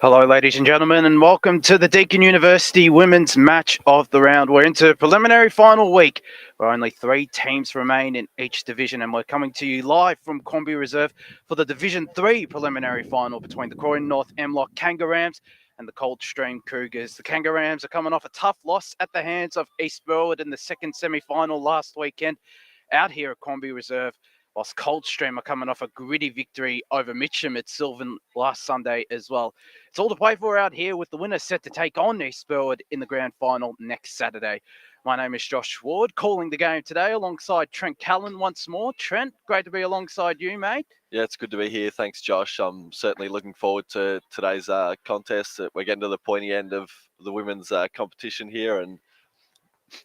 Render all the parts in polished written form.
Hello, ladies and gentlemen, and welcome to the Deakin University Women's Match of the Round. We're into preliminary final week, where only 3 teams remain in each division, and we're coming to you live from Combi Reserve for the Division 3 preliminary final between the Croydon North MLOC Kangaroos and the Coldstream Cougars. The Kangaroos are coming off a tough loss at the hands of East Burwood in the second semi-final last weekend out here at Combi Reserve, whilst Coldstream are coming off a gritty victory over Mitcham at Sylvan last Sunday as well. It's all to play for out here, with the winner set to take on East Burwood in the grand final next Saturday. My name is Josh Ward, calling the game today alongside Trent Callan once more. Trent, great to be alongside you, mate. Yeah, it's good to be here. Thanks, Josh. I'm certainly looking forward to today's contest. We're getting to the pointy end of the women's competition here, and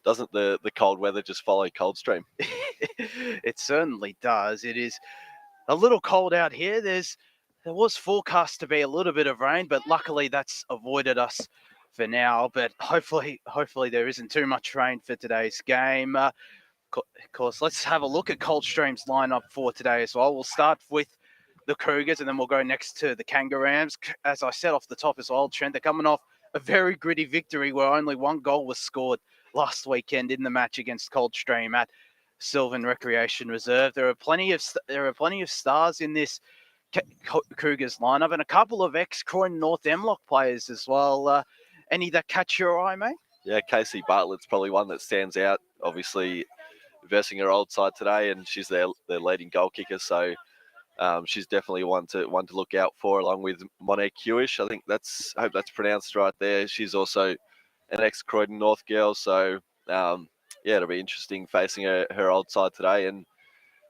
doesn't the cold weather just follow Coldstream? It certainly does. It is a little cold out here. There was forecast to be a little bit of rain, but luckily that's avoided us for now. But hopefully there isn't too much rain for today's game. Of course, let's have a look at Coldstream's lineup for today as well. We'll start with the Cougars, and then we'll go next to the Kangaroos. As I said off the top as well, Trent, they're coming off a very gritty victory where only one goal was scored last weekend in the match against Coldstream at Sylvan Recreation Reserve. There are plenty of stars in this Cougars lineup, and a couple of ex-Croydon North MLOC players as well. Any that catch your eye, mate? Yeah, Casey Bartlett's probably one that stands out. Obviously, versing her old side today, and she's their leading goal kicker. So she's definitely one to look out for, along with Monique Hewish. I hope that's pronounced right there. She's also an ex-Croydon North girl. So yeah, it'll be interesting facing her old side today, and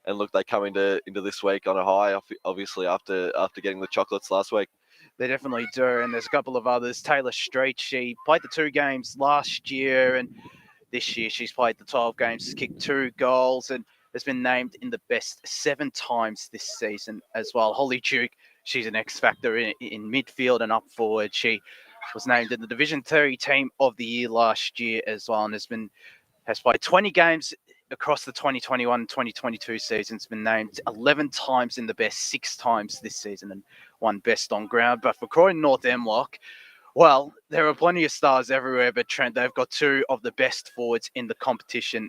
look, they come into this week on a high, obviously after getting the chocolates last week. They definitely do, and there's a couple of others. Taylor Street, she played the 2 games last year, and this year she's played the 12 games, kicked 2 goals, and has been named in the best 7 times this season as well. Holly Duke, she's an X-factor in midfield and up forward. She was named in the Division 3 Team of the Year last year as well, and has played 20 games across the 2021-2022 season. It's been named 11 times in the best, 6 times this season, and 1 best on ground. But for Croydon North MLOC, well, there are plenty of stars everywhere, but Trent, they've got 2 of the best forwards in the competition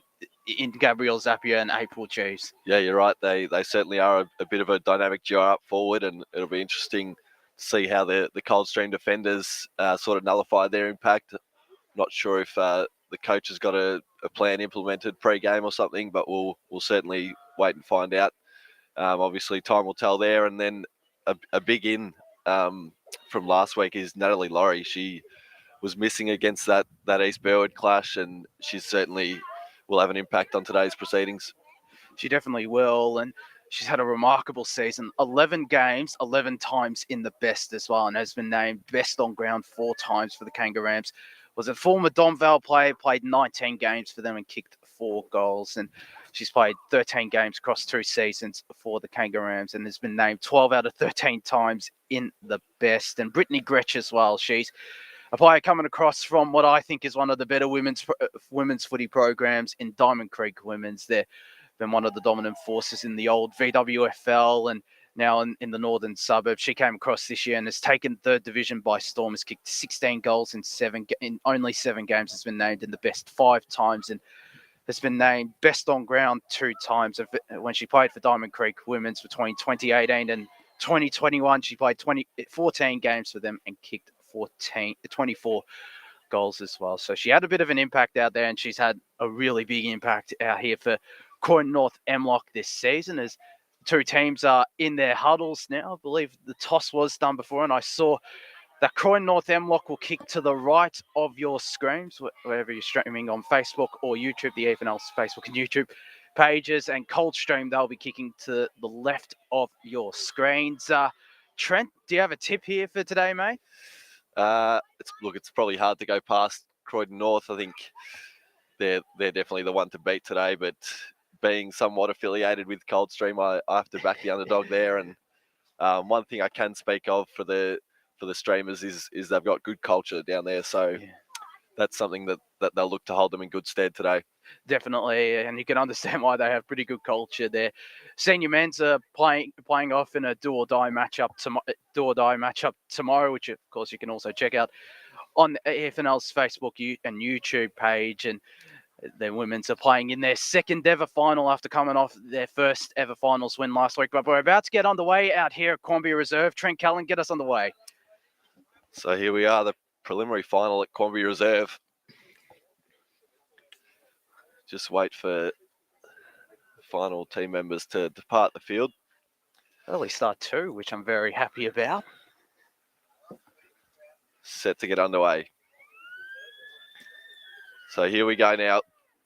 in Gabrielle Zapier and April Jeeves. Yeah, you're right. They certainly are a bit of a dynamic duo up forward, and it'll be interesting to see how the Coldstream defenders sort of nullify their impact. Not sure if the coach has got a plan implemented pre-game or something, but we'll certainly wait and find out. Obviously, time will tell there. And then a big in from last week is Natalie Laurie. She was missing against that East Burwood clash, and she certainly will have an impact on today's proceedings. She definitely will, and she's had a remarkable season. 11 games, 11 times in the best as well, and has been named best on ground 4 times for the Kangaroos. Was a former Domvale player, played 19 games for them and kicked 4 goals. And she's played 13 games across 2 seasons for the Kangaroos and has been named 12 out of 13 times in the best. And Brittany Gretsch as well. She's a player coming across from what I think is one of the better women's footy programs in Diamond Creek Women's. They've been one of the dominant forces in the old VWFL and now in the northern suburbs. She came across this year and has taken 3rd division by storm, has kicked 16 goals in only 7 games, has been named in the best 5 times, and has been named best on ground 2 times. When she played for Diamond Creek Women's between 2018 and 2021, she played 14 games for them and kicked 24 goals as well. So she had a bit of an impact out there, and she's had a really big impact out here for Croydon North MLOC this season, as 2 teams are in their huddles now. I believe the toss was done before, and I saw that Croydon North MLOC will kick to the right of your screens, wherever you're streaming on Facebook or YouTube, the Even Else Facebook and YouTube pages, and Coldstream, they'll be kicking to the left of your screens. Trent, do you have a tip here for today, mate? It's probably hard to go past Croydon North. I think they're definitely the one to beat today, but being somewhat affiliated with Coldstream, I have to back the underdog there. And one thing I can speak of for the streamers is they've got good culture down there. So that's something that they'll look to hold them in good stead today. Definitely, and you can understand why they have pretty good culture there. Senior men's are playing off in a do or die matchup tomorrow, which of course you can also check out on FNL's Facebook and YouTube page. And the women's are playing in their second ever final after coming off their first ever finals win last week. But we're about to get underway out here at Quambia Reserve. Trent Cullen, get us underway. So here we are, the preliminary final at Quambia Reserve. Just wait for final team members to depart the field. Early start too, which I'm very happy about. Set to get underway. So here we go now.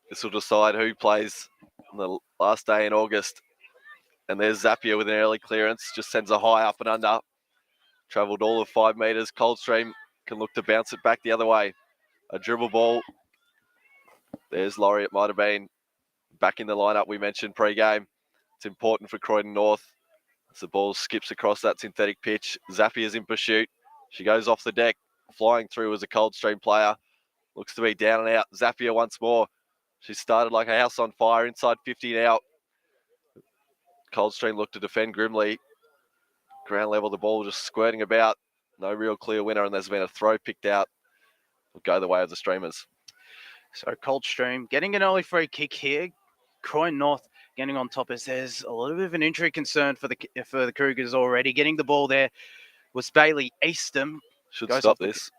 This will decide who plays on the last day in August. And there's Zapier with an early clearance. Just sends a high up and under. Travelled all of 5 metres. Coldstream can look to bounce it back the other way. A dribble ball. There's Laurie. It might have been back in the lineup we mentioned pre-game. It's important for Croydon North as the ball skips across that synthetic pitch. Zapier's in pursuit. She goes off the deck. Flying through as a Coldstream player. Looks to be down and out. Zapier once more. She started like a house on fire inside 50 now. Coldstream looked to defend grimly. Ground level, the ball just squirting about. No real clear winner, and there's been a throw picked out. Will go the way of the Streamers. So Coldstream getting an early free kick here. Croydon North getting on top as there's a little bit of an injury concern for the Cougars already. Getting the ball there was Bailey Eastham. Should stop this.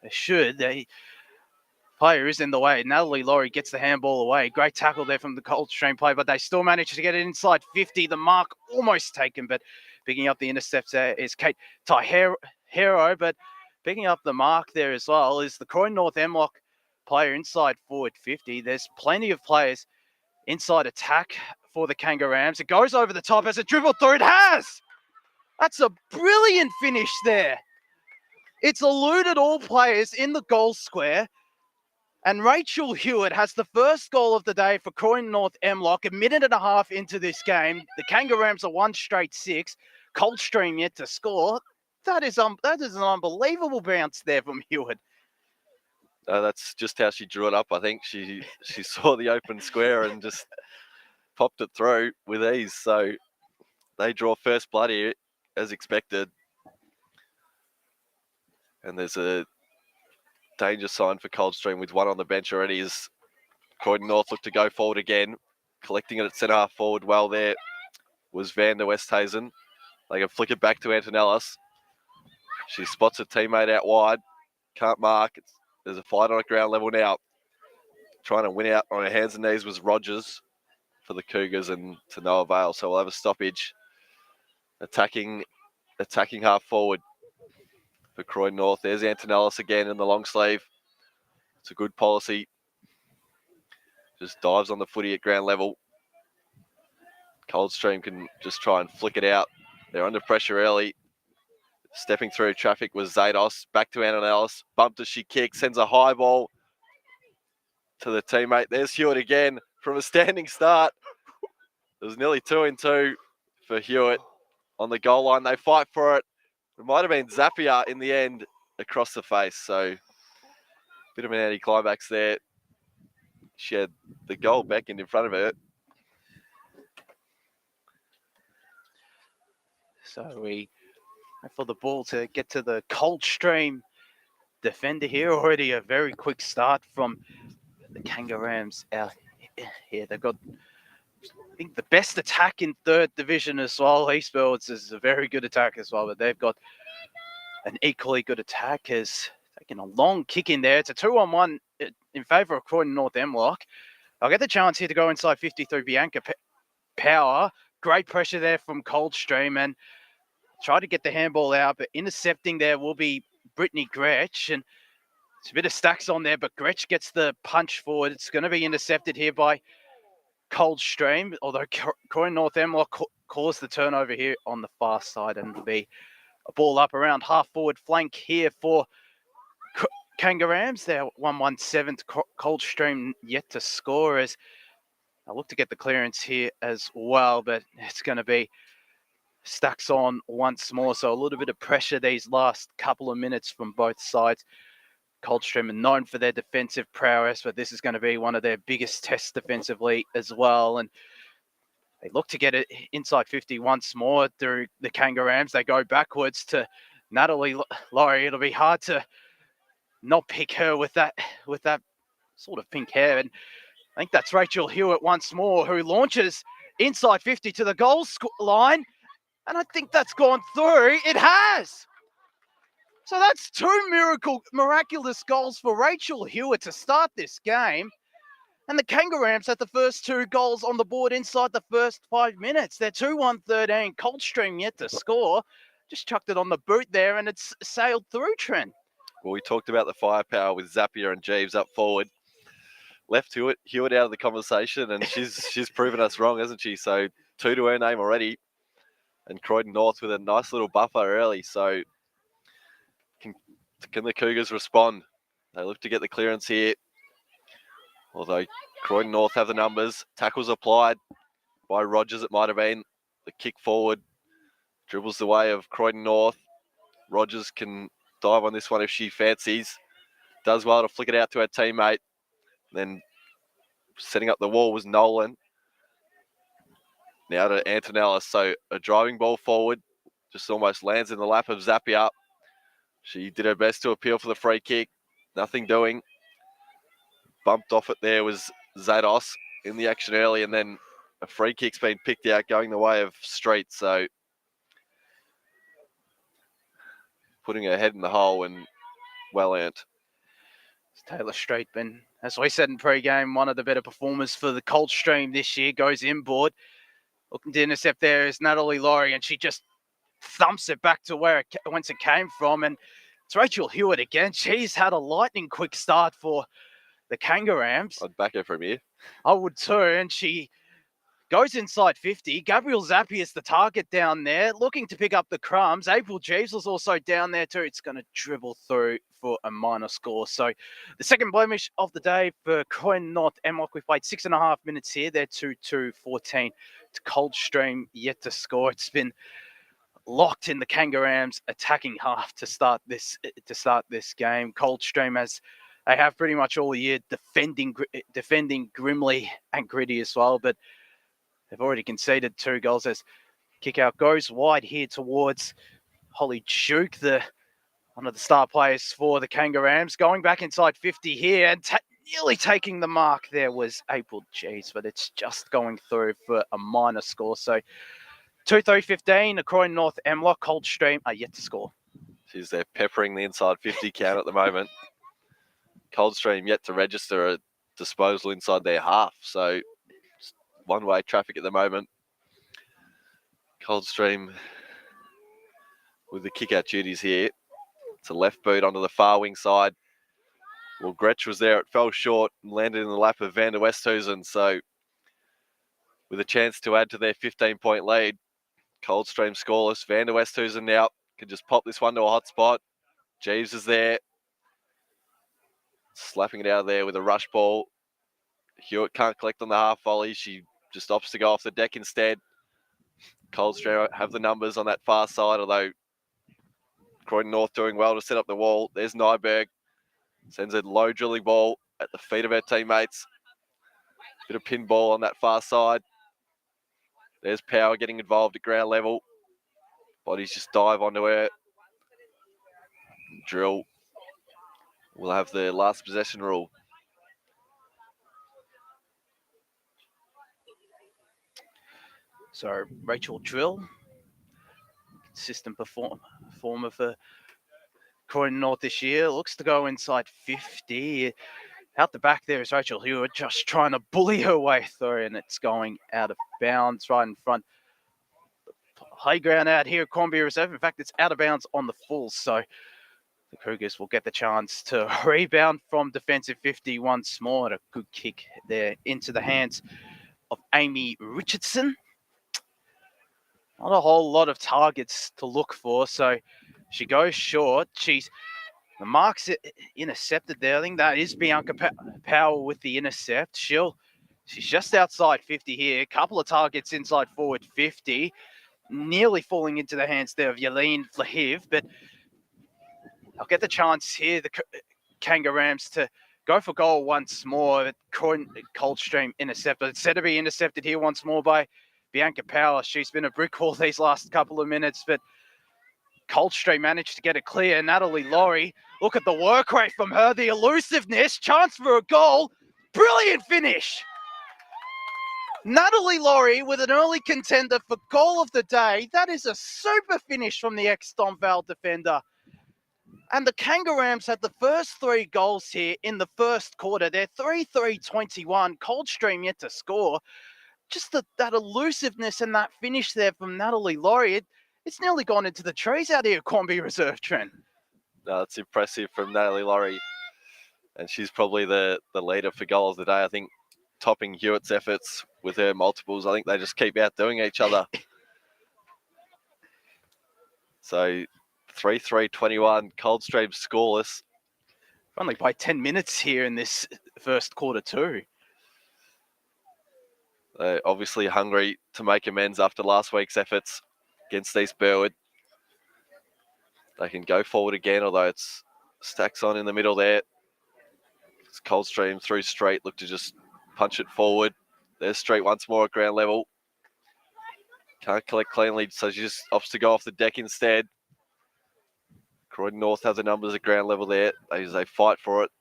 They should. Player is in the way. Natalie Laurie gets the handball away. Great tackle there from the Coldstream player, but they still manage to get it inside 50. The mark almost taken, but picking up the intercept there is Kate Hero, but picking up the mark there as well is the Croydon North MLOC player inside forward 50. There's plenty of players inside attack for the Kangaroos. It goes over the top as it dribbled through. It has! That's a brilliant finish there. It's eluded all players in the goal square. And Rachel Hewitt has the first goal of the day for Croydon North MLOC. A minute and a half into this game. The Kangaroos are 1 straight 6. Coldstream yet to score. That is an unbelievable bounce there from Hewitt. That's just how she drew it up. I think she saw the open square and just popped it through with ease. So they draw first blood here, as expected. And there's a danger sign for Coldstream with one on the bench already as Croydon North look to go forward again. Collecting it at centre half forward well there was Van der Westhuizen. They can flick it back to Antonellis. She spots a teammate out wide. Can't mark. There's a fight on at ground level now. Trying to win out on her hands and knees was Rogers for the Cougars and to no avail. So we'll have a stoppage. Attacking half forward for Croydon North. There's Antonellis again in the long sleeve. It's a good policy. Just dives on the footy at ground level. Coldstream can just try and flick it out. They're under pressure early. Stepping through traffic was Zados. Back to Antonellis. Bumped as she kicks. Sends a high ball to the teammate. There's Hewitt again from a standing start. It was nearly 2-2 for Hewitt on the goal line. They fight for it. It might have been Zapier in the end across the face. So, bit of an anti-climax there. She had the goal beckoned in front of her. So we wait for the ball to get to the Coldstream defender here. Already a very quick start from the Kangaroos out here. They've got, I think, the best attack in 3rd division as well. Eastfields is a very good attack as well, but they've got an equally good attack as taking a long kick in there. It's a 2-on-1 in favour of Croydon North MLOC. I'll get the chance here to go inside 50 through Bianca Power. Great pressure there from Coldstream and try to get the handball out, but intercepting there will be Brittany Gretsch. And it's a bit of stacks on there, but Gretsch gets the punch forward. It's going to be intercepted here by Coldstream, although Croydon North MLOC caused the turnover here on the far side, and it'll be a ball up around half forward flank here for Kangaroos. They're 1-1-7th. Coldstream yet to score as I look to get the clearance here as well, but it's going to be stacks on once more. So a little bit of pressure these last couple of minutes from both sides. Coldstream are known for their defensive prowess, but this is going to be one of their biggest tests defensively as well. And they look to get it inside 50 once more through the Kangaroos. They go backwards to Natalie Laurie. It'll be hard to not pick her with that sort of pink hair. And I think that's Rachel Hewitt once more, who launches inside 50 to the goal line. And I think that's gone through. It has. So that's two miraculous goals for Rachel Hewitt to start this game. And the Kangaroos had the first two goals on the board inside the first 5 minutes. They're 2-1-13. Coldstream yet to score. Just chucked it on the boot there and it's sailed through, Trent. Well, we talked about the firepower with Zapier and Jeeves up forward. Left Hewitt out of the conversation, and she's proven us wrong, hasn't she? So 2 to her name already. And Croydon North with a nice little buffer early. So can the Cougars respond? They look to get the clearance here. Although Croydon North have the numbers. Tackles applied by Rogers, it might have been. The kick forward dribbles the way of Croydon North. Rogers can dive on this one if she fancies. Does well to flick it out to her teammate. Then setting up the wall was Nolan. Now to Antonella. So a driving ball forward. Just almost lands in the lap of Zapier. She did her best to appeal for the free kick. Nothing doing. Bumped off it there was Zados in the action early, and then a free kick's been picked out going the way of Street. So putting her head in the hole and well earned. Taylor Street been, as we said in pre-game, one of the better performers for the Coldstream this year. Goes inboard. Looking to intercept there is Natalie Laurie, and she just thumps it back to whence it came from. And it's Rachel Hewitt again. She's had a lightning quick start for the Kangaroos. I'd back her from here. I would too. And she goes inside 50. Gabrielle Zappi is the target down there, looking to pick up the crumbs. April Jeeves was also down there too. It's going to dribble through for a minor score. So the second blemish of the day for Croydon North MLOC. We played 6.5 minutes here. They're 2-2-14 to Coldstream yet to score. It's been locked in the Kangaroos attacking half to start this game. Coldstream, as they have pretty much all year, defending grimly and gritty as well, but they've already conceded 2 goals as kick out goes wide here towards Holly Duke, one of the star players for the Kangaroos. Going back inside 50 here and nearly taking the mark there was April Jeeves, but it's just going through for a minor score. So 2-3-15, Croydon North MLOC. Coldstream are yet to score. They're peppering the inside 50 count at the moment. Coldstream yet to register a disposal inside their half. So one-way traffic at the moment. Coldstream with the kick-out duties here. It's a left boot onto the far wing side. Well, Gretsch was there. It fell short and landed in the lap of Van der Westhuizen. So with a chance to add to their 15-point lead, Coldstream scoreless. Van der Westhuizen now can just pop this one to a hot spot. Jeeves is there. Slapping it out of there with a rush ball. Hewitt can't collect on the half volley. She just opts to go off the deck instead. Coldstream have the numbers on that far side, although Croydon North doing well to set up the wall. There's Nyberg. Sends a low drilling ball at the feet of her teammates. Bit of pinball on that far side. There's Power getting involved at ground level. Bodies just dive onto her. Drill. We'll have the last possession rule. So Rachel Drill, consistent performer for Croydon North this year, looks to go inside 50. Out the back there is Rachel Hewitt, just trying to bully her way through, and it's going out of bounds right in front. Playground out here at Cornbury Reserve. In fact, it's out of bounds on the full, so the Cougars will get the chance to rebound from defensive 50 once more. And a good kick there into the hands of Amy Richardson. Not a whole lot of targets to look for, so she goes short. The mark's intercepted there. I think that is Bianca Power with the intercept. She's just outside 50 here. A couple of targets inside forward 50. Nearly falling into the hands there of Yaleen Flahiv, but I'll get the chance here. The Kangaroos to go for goal once more. Coldstream intercepted. It's said to be intercepted here once more by Bianca Power. She's been a brick wall these last couple of minutes, but Coldstream managed to get it clear. Natalie Laurie, look at the work rate from her, the elusiveness, chance for a goal. Brilliant finish. Natalie Laurie with an early contender for goal of the day. That is a super finish from the ex-Domval defender. And the Kangaroos had the first 3 goals here in the first quarter. They're 3-3-21. Coldstream yet to score. Just that elusiveness and that finish there from Natalie Laurie. It's nearly gone into the trees out here at Cornby Reserve, Trent. No, it's impressive from Natalie Laurie. And she's probably the leader for goals of the day. I think topping Hewitt's efforts with her multiples. I think they just keep outdoing each other. So 3-3-21, Coldstream scoreless. Only by 10 minutes here in this first quarter too. They're obviously hungry to make amends after last week's efforts against East Burwood. They can go forward again, although it's stacks on in the middle there. It's Coldstream through Street, look to just punch it forward. There's Street once more at ground level. Can't collect cleanly, so she just opts to go off the deck instead. Croydon North have the numbers at ground level there. They fight for it.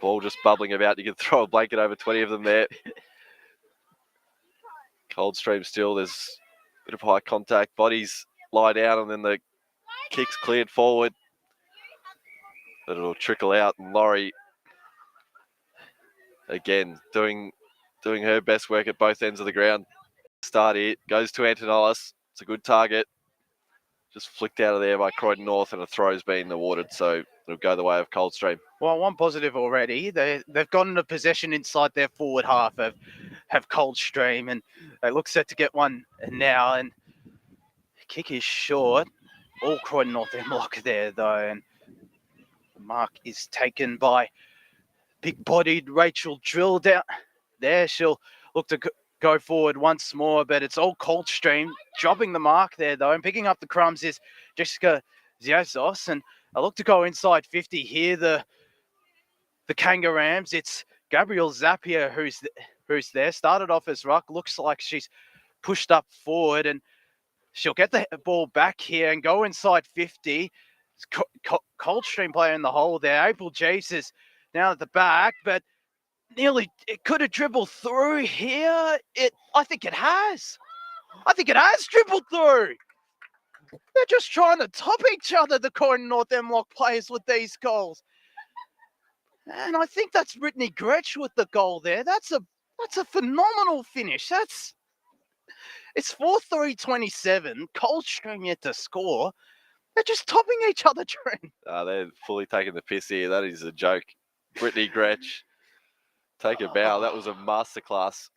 Ball just bubbling about. You can throw a blanket over 20 of them there. Coldstream still, there's a bit of high contact. Bodies lie down and then the kick's cleared forward. But it'll trickle out, and Laurie, again, doing her best work at both ends of the ground. Start here, goes to Antonolis. It's a good target. Just flicked out of there by Croydon North, and a throw's been awarded, so it'll go the way of Coldstream. Well, one positive already. They've gotten a possession inside their forward half of Coldstream, and they look set to get one now. And kick is short. All Croydon North MLOC there, though, and the mark is taken by big-bodied Rachel Drill down there. She'll look to go forward once more, but it's all Coldstream dropping the mark there, though, and picking up the crumbs is Jessica Ziazos, and I look to go inside 50 here. The Kangaroos, it's Gabrielle Zapier who's there. Started off as ruck, looks like she's pushed up forward, and she'll get the ball back here and go inside 50. Coldstream player in the hole there. April Jace is down at the back, but nearly it could have dribbled through here. I think it has. I think it has dribbled through. They're just trying to top each other, the Croydon North MLOC players, with these goals. And I think that's Brittany Gretsch with the goal there. That's a phenomenal finish. It's 4-3-27. Coldstream yet to score. They're just topping each other, Trent. They're fully taking the piss here. That is a joke. Brittany Gretsch, take a bow. That was a masterclass.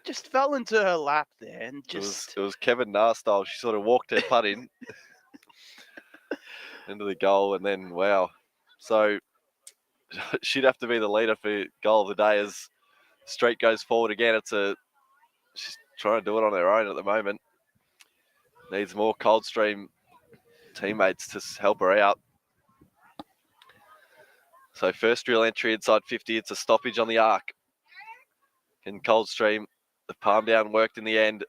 Just fell into her lap there, and just it was Kevin Nahr style. She sort of walked her putt in into the goal, and then wow. So she'd have to be the leader for goal of the day as Street goes forward again. She's trying to do it on her own at the moment. Needs more Coldstream teammates to help her out. So first real entry inside 50. It's a stoppage on the arc. And Coldstream, the palm down worked in the end.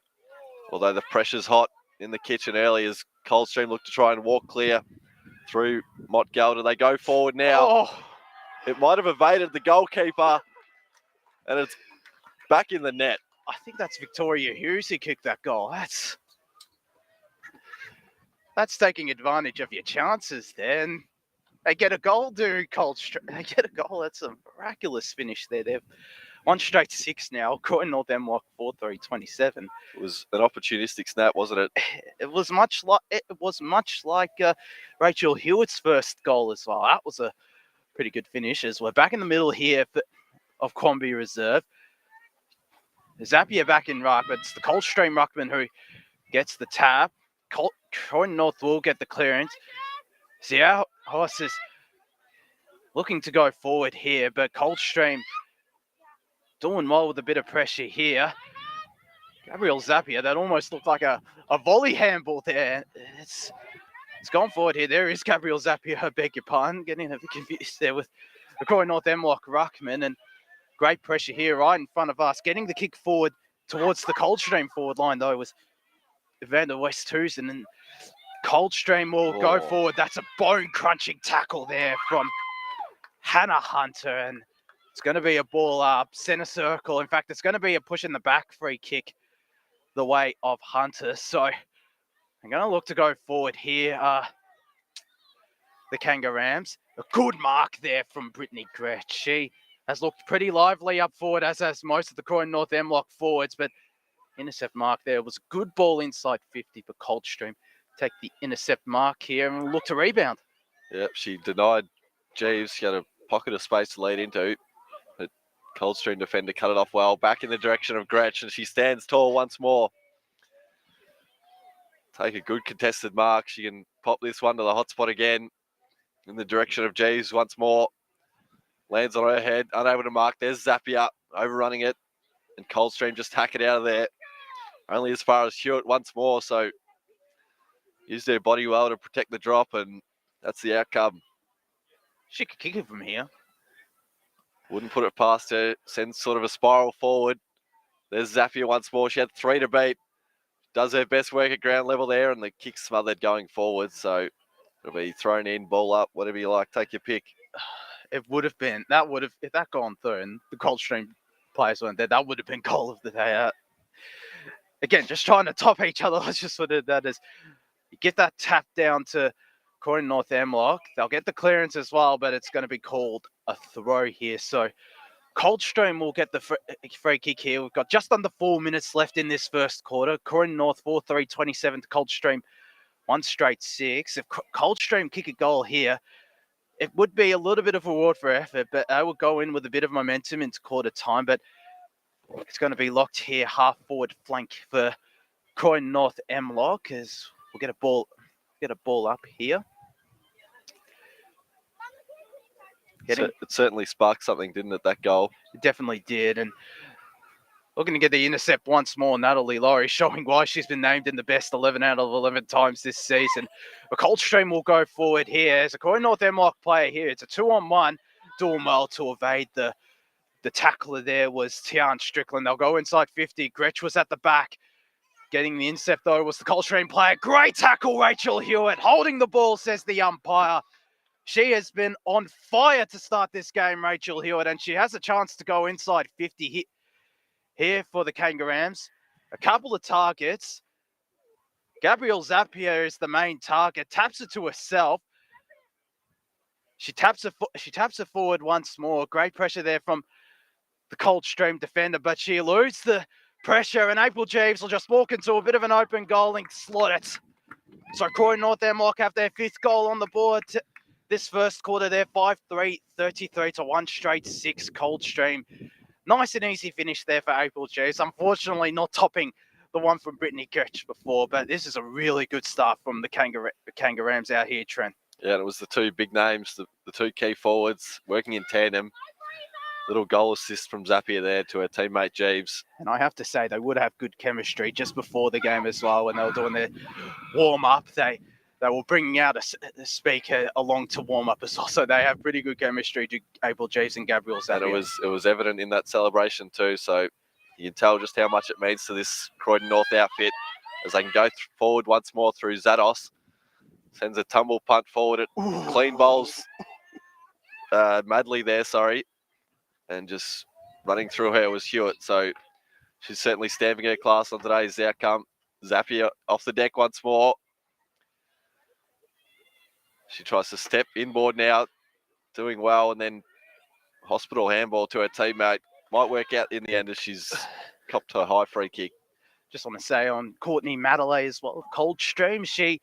Although the pressure's hot in the kitchen early as Coldstream look to try and walk clear through Mott Galder. They go forward now. Oh. It might have evaded the goalkeeper. And it's back in the net. I think that's Victoria Hughes who kicked that goal. That's taking advantage of your chances there. And they get a goal, do Coldstream. They get a goal. That's a miraculous finish there. They've one straight 6 now. Croydon North MLOC 4-3-27. It was an opportunistic snap, wasn't it? It was much like Rachel Hewitt's first goal as well. That was a pretty good finish as we're back in the middle here of Cornby Reserve. Zapier back in ruck, but it's the Coldstream ruckman who gets the tap. Croydon North will get the clearance. See our horse is looking to go forward here, but Coldstream doing well with a bit of pressure here. Gabrielle Zapier, that almost looked like a volley handball there. It's gone forward here. There is Gabriel Zapier, I beg your pardon. Getting a bit confused there with the Croydon North MLOC ruckman, and great pressure here right in front of us. Getting the kick forward towards the Coldstream forward line, though, was Evander Westhuizen, and Coldstream will go forward. That's a bone-crunching tackle there from Hannah Hunter, and it's going to be a ball up, centre circle. In fact, it's going to be a push in the back free kick the way of Hunter. So I'm going to look to go forward here. The Kangarams. A good mark there from Brittany Gretsch. She has looked pretty lively up forward, as has most of the Croydon North MLOC forwards, but intercept mark there. It was a good ball inside 50 for Coldstream. Take the intercept mark here and look to rebound. Yep, she denied Jeeves. She had a pocket of space to lead into, but Coldstream defender cut it off well. Back in the direction of Gretsch, and she stands tall once more. Take a good contested mark. She can pop this one to the hot spot again. In the direction of Jeeves once more. Lands on her head, unable to mark. There's Zapier overrunning it, and Coldstream just hack it out of there. Only as far as Hewitt once more, so use their body well to protect the drop, and that's the outcome. She could kick it from here. Wouldn't put it past her. Sends sort of a spiral forward. There's Zapier once more. She had 3 to beat. Does her best work at ground level there, and the kick smothered going forward, so it'll be thrown in, ball up, whatever you like. Take your pick. It would have been, if that gone through and the Coldstream players weren't there, that would have been goal of the day. Again, just trying to top each other. That's just what that is. You get that tap down to Croydon North MLOC. They'll get the clearance as well, but it's going to be called a throw here. So Coldstream will get the free kick here. We've got just under 4 minutes left in this first quarter. Croydon North 4-3-27 to Coldstream 1 straight 6. If Coldstream kick a goal here, it would be a little bit of a reward for effort, but they will go in with a bit of momentum into quarter time. But it's going to be locked here, half forward flank for Croydon North MLOC, as we'll get a ball up here. It certainly sparked something, didn't it, that goal? It definitely did. And looking to get the intercept once more, Natalie Laurie, showing why she's been named in the best 11 out of 11 times this season. But Coldstream will go forward here. As a Croydon North MLOC player here, it's a 2-on-1. Doing well to evade the tackler there was Tian Strickland. They'll go inside 50. Gretsch was at the back. Getting the intercept, though, was the Coldstream player. Great tackle, Rachel Hewitt. Holding the ball, says the umpire. She has been on fire to start this game, Rachel Hewitt, and she has a chance to go inside 50 here for the Kangarams. A couple of targets. Gabrielle Zapier is the main target. Taps it to herself. She taps it forward once more. Great pressure there from the Coldstream defender, but she eludes the pressure, and April Jeeves will just walk into a bit of an open goal and slot it. So Croydon North MLOC have their 5th goal on the board this first quarter. They're 5-3, 33 to 1 straight 6 Coldstream. Nice and easy finish there for April Jeeves. Unfortunately, not topping the one from Brittany Gretsch before, but this is a really good start from the Kangarams out here, Trent. Yeah, and it was the 2 big names, the 2 key forwards working in tandem. Little goal assist from Zapier there to her teammate Jeeves. And I have to say, they would have good chemistry just before the game as well. When they were doing their warm-up, they were bringing out a speaker along to warm up as well. So they have pretty good chemistry to April Jeeves and Gabrielle Zapier. And it was evident in that celebration too. So you can tell just how much it means to this Croydon North outfit as they can go forward once more through Zados. Sends a tumble punt forward. Clean bowls Madley there, and just running through her was Hewitt. So she's certainly stamping her class on today's outcome. Zapier off the deck once more. She tries to step inboard now, doing well, and then hospital handball to her teammate. Might work out in the end as she's copped her high free kick. Just want to say on Courtney Madeley as well, Coldstream, she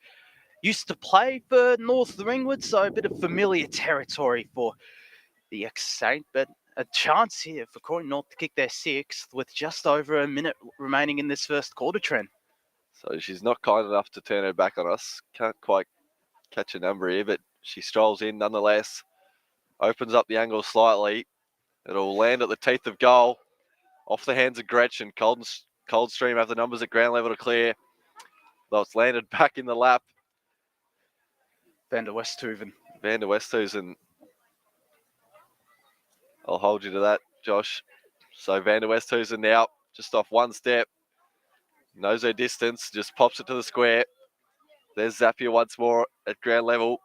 used to play for North Ringwood, so a bit of familiar territory for the ex-Saint, but a chance here for Croydon North to kick their 6th with just over a minute remaining in this first quarter, Trent. So she's not kind enough to turn her back on us. Can't quite catch a number here, but she strolls in nonetheless. Opens up the angle slightly. It'll land at the teeth of goal. Off the hands of Gretchen. Coldstream have the numbers at ground level to clear. Though it's landed back in the lap Van der Westhoven. Van der Westhuizen. I'll hold you to that, Josh. So Van der Westhuizen now just off one step. Knows her distance, just pops it to the square. There's Zapier once more at ground level.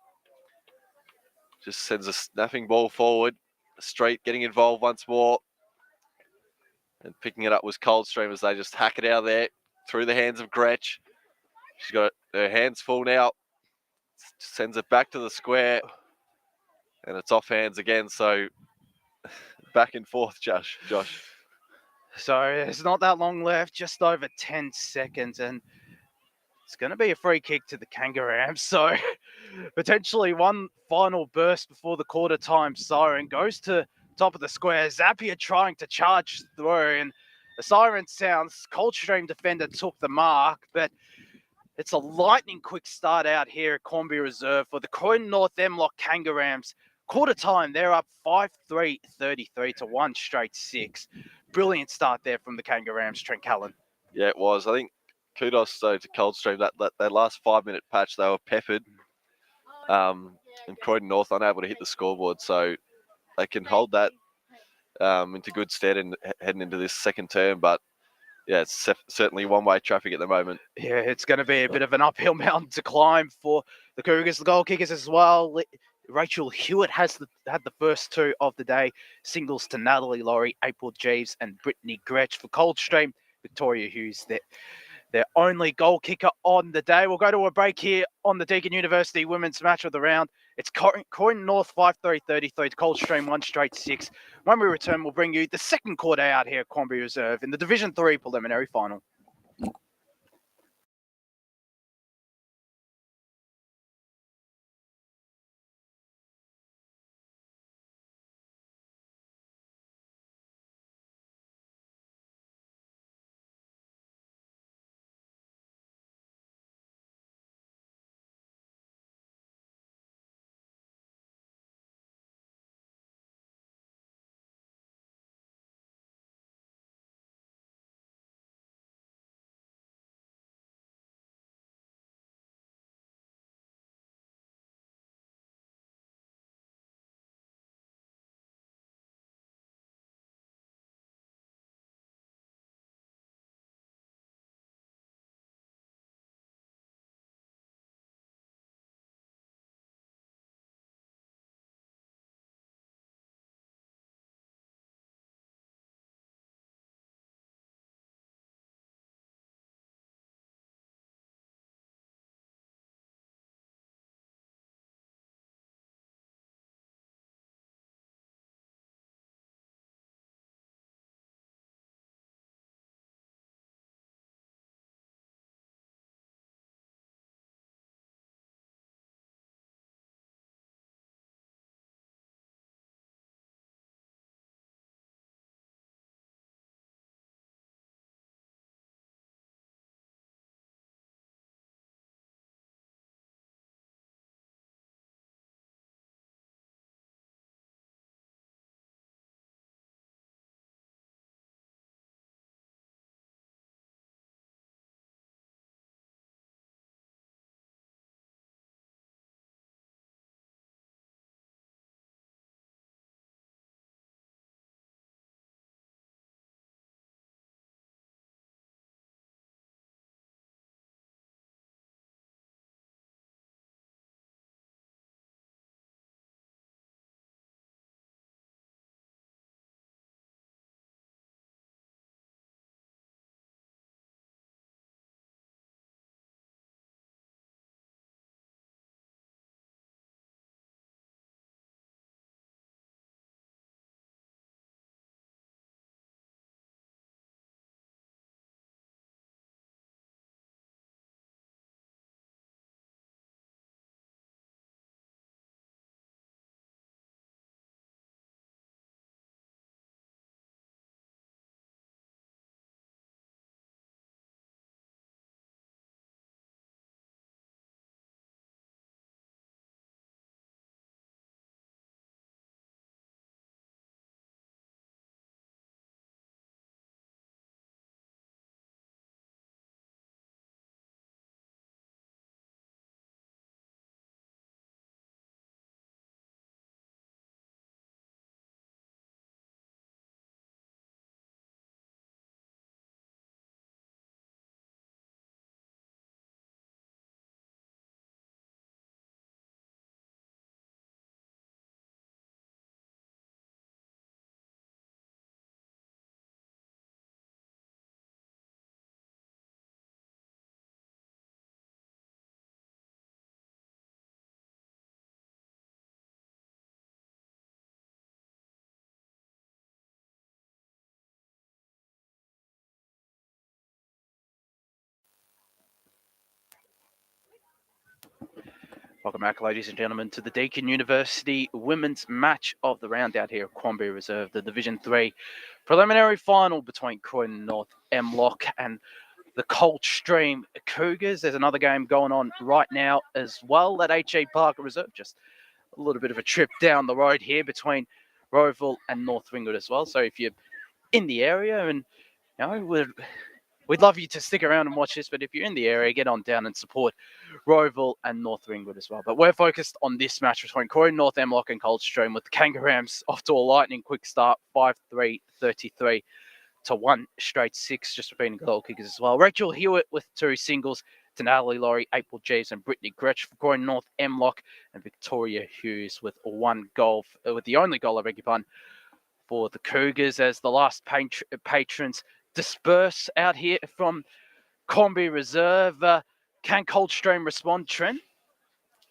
Just sends a snapping ball forward. Street getting involved once more. And picking it up was Coldstream as they just hack it out of there through the hands of Gretsch. She's got her hands full now. Sends it back to the square. And it's off hands again. So back and forth, Josh. So there's not that long left, just over 10 seconds, and it's going to be a free kick to the Kangaroos. So potentially one final burst before the quarter time siren goes to top of the square. Zapier trying to charge through, and the siren sounds. Coldstream defender took the mark, but it's a lightning quick start out here at Cornbury Reserve for the Croydon North MLOC Kangaroos. Quarter time, they're up 5-3, 33 to 1 straight 6. Brilliant start there from the Kangaroos, Trent Cullen. Yeah, it was. I think kudos though to Coldstream. That last 5-minute patch, they were peppered. And Croydon North unable to hit the scoreboard, so they can hold that into good stead and heading into this second term. But yeah, it's certainly one-way traffic at the moment. Yeah, it's going to be a bit of an uphill mountain to climb for the Cougars, the goal kickers as well. Rachel Hewitt had the first two of the day. Singles to Natalie Laurie, April Jeeves, and Brittany Gretsch. For Coldstream, Victoria Hughes, their only goal kicker on the day. We'll go to a break here on the Deakin University Women's Match of the Round. It's Croydon North 5-3-33 to Coldstream 1 straight 6. When we return, we'll bring you the second quarter out here at Cornbury Reserve in the Division 3 preliminary final. Welcome back, ladies and gentlemen, to the Deakin University women's match of the round out here at Quamby Reserve, the Division 3 preliminary final between Croydon North MLOC and the Coldstream Cougars. There's another game going on right now as well at HE Park Reserve. Just a little bit of a trip down the road here between Rowville and North Ringwood as well. So if you're in the area, and we'd love you to stick around and watch this, but if you're in the area, get on down and support Rowville and North Ringwood as well. But we're focused on this match between Croydon North MLOC and Coldstream, with the Kangaroos off to a lightning quick start, 5-3, 33 to 1 straight 6, just repeating goal kickers as well. Rachel Hewitt with 2 singles to Natalie Laurie, April Jeeves and Brittany Gretsch for Croydon North MLOC, and Victoria Hughes with 1 goal, with the only goal, I beg your pardon, for the Cougars, as the last patrons disperse out here from Quamby Reserve. Can Coldstream respond, Trent?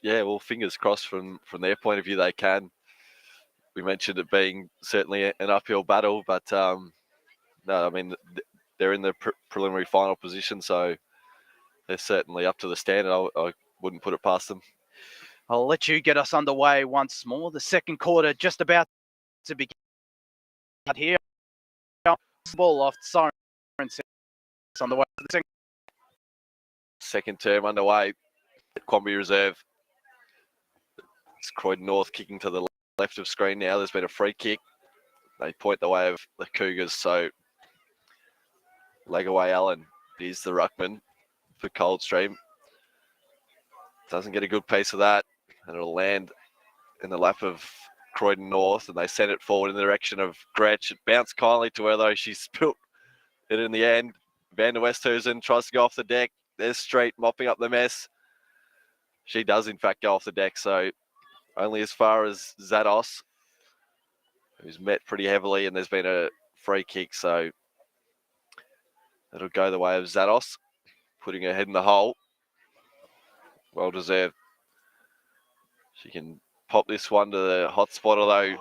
Yeah, well, fingers crossed from their point of view they can. We mentioned it being certainly an uphill battle, but no, I mean, they're in the preliminary final position, so they're certainly up to the standard. I wouldn't put it past them. I'll let you get us underway once more. The second quarter just about to begin here. Ball off, siren on the way to the second term underway at Quamby Reserve. It's Croydon North kicking to the left of screen now. There's been a free kick. They point the way of the Cougars, so leg away Allen is the ruckman for Coldstream. Doesn't get a good piece of that, and it'll land in the lap of Croydon North, and they send it forward in the direction of Gretsch. It bounced kindly to her, though. She spilt it in the end. Van der Westhuizen tries to go off the deck. There's Street mopping up the mess. She does, in fact, go off the deck, so only as far as Zados, who's met pretty heavily, and there's been a free kick, so it'll go the way of Zados, putting her head in the hole. Well deserved. She can pop this one to the hot spot, although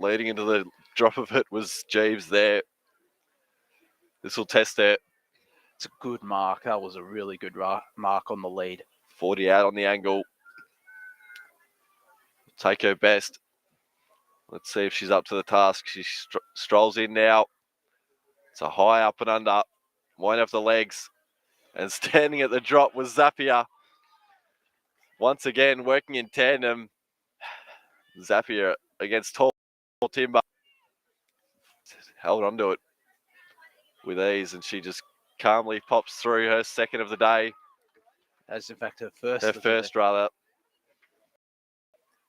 leading into the drop of it was Jeeves there. This will test her. It's a good mark. That was a really good mark on the lead. 40 out on the angle. Take her best. Let's see if she's up to the task. She strolls in now. It's a high up and under. Won't have the legs. And standing at the drop was Zapier. Once again, working in tandem. Zapier against tall timber. Held onto it with ease, and she just calmly pops through her second of the day. That's in fact her first. Her first, rather.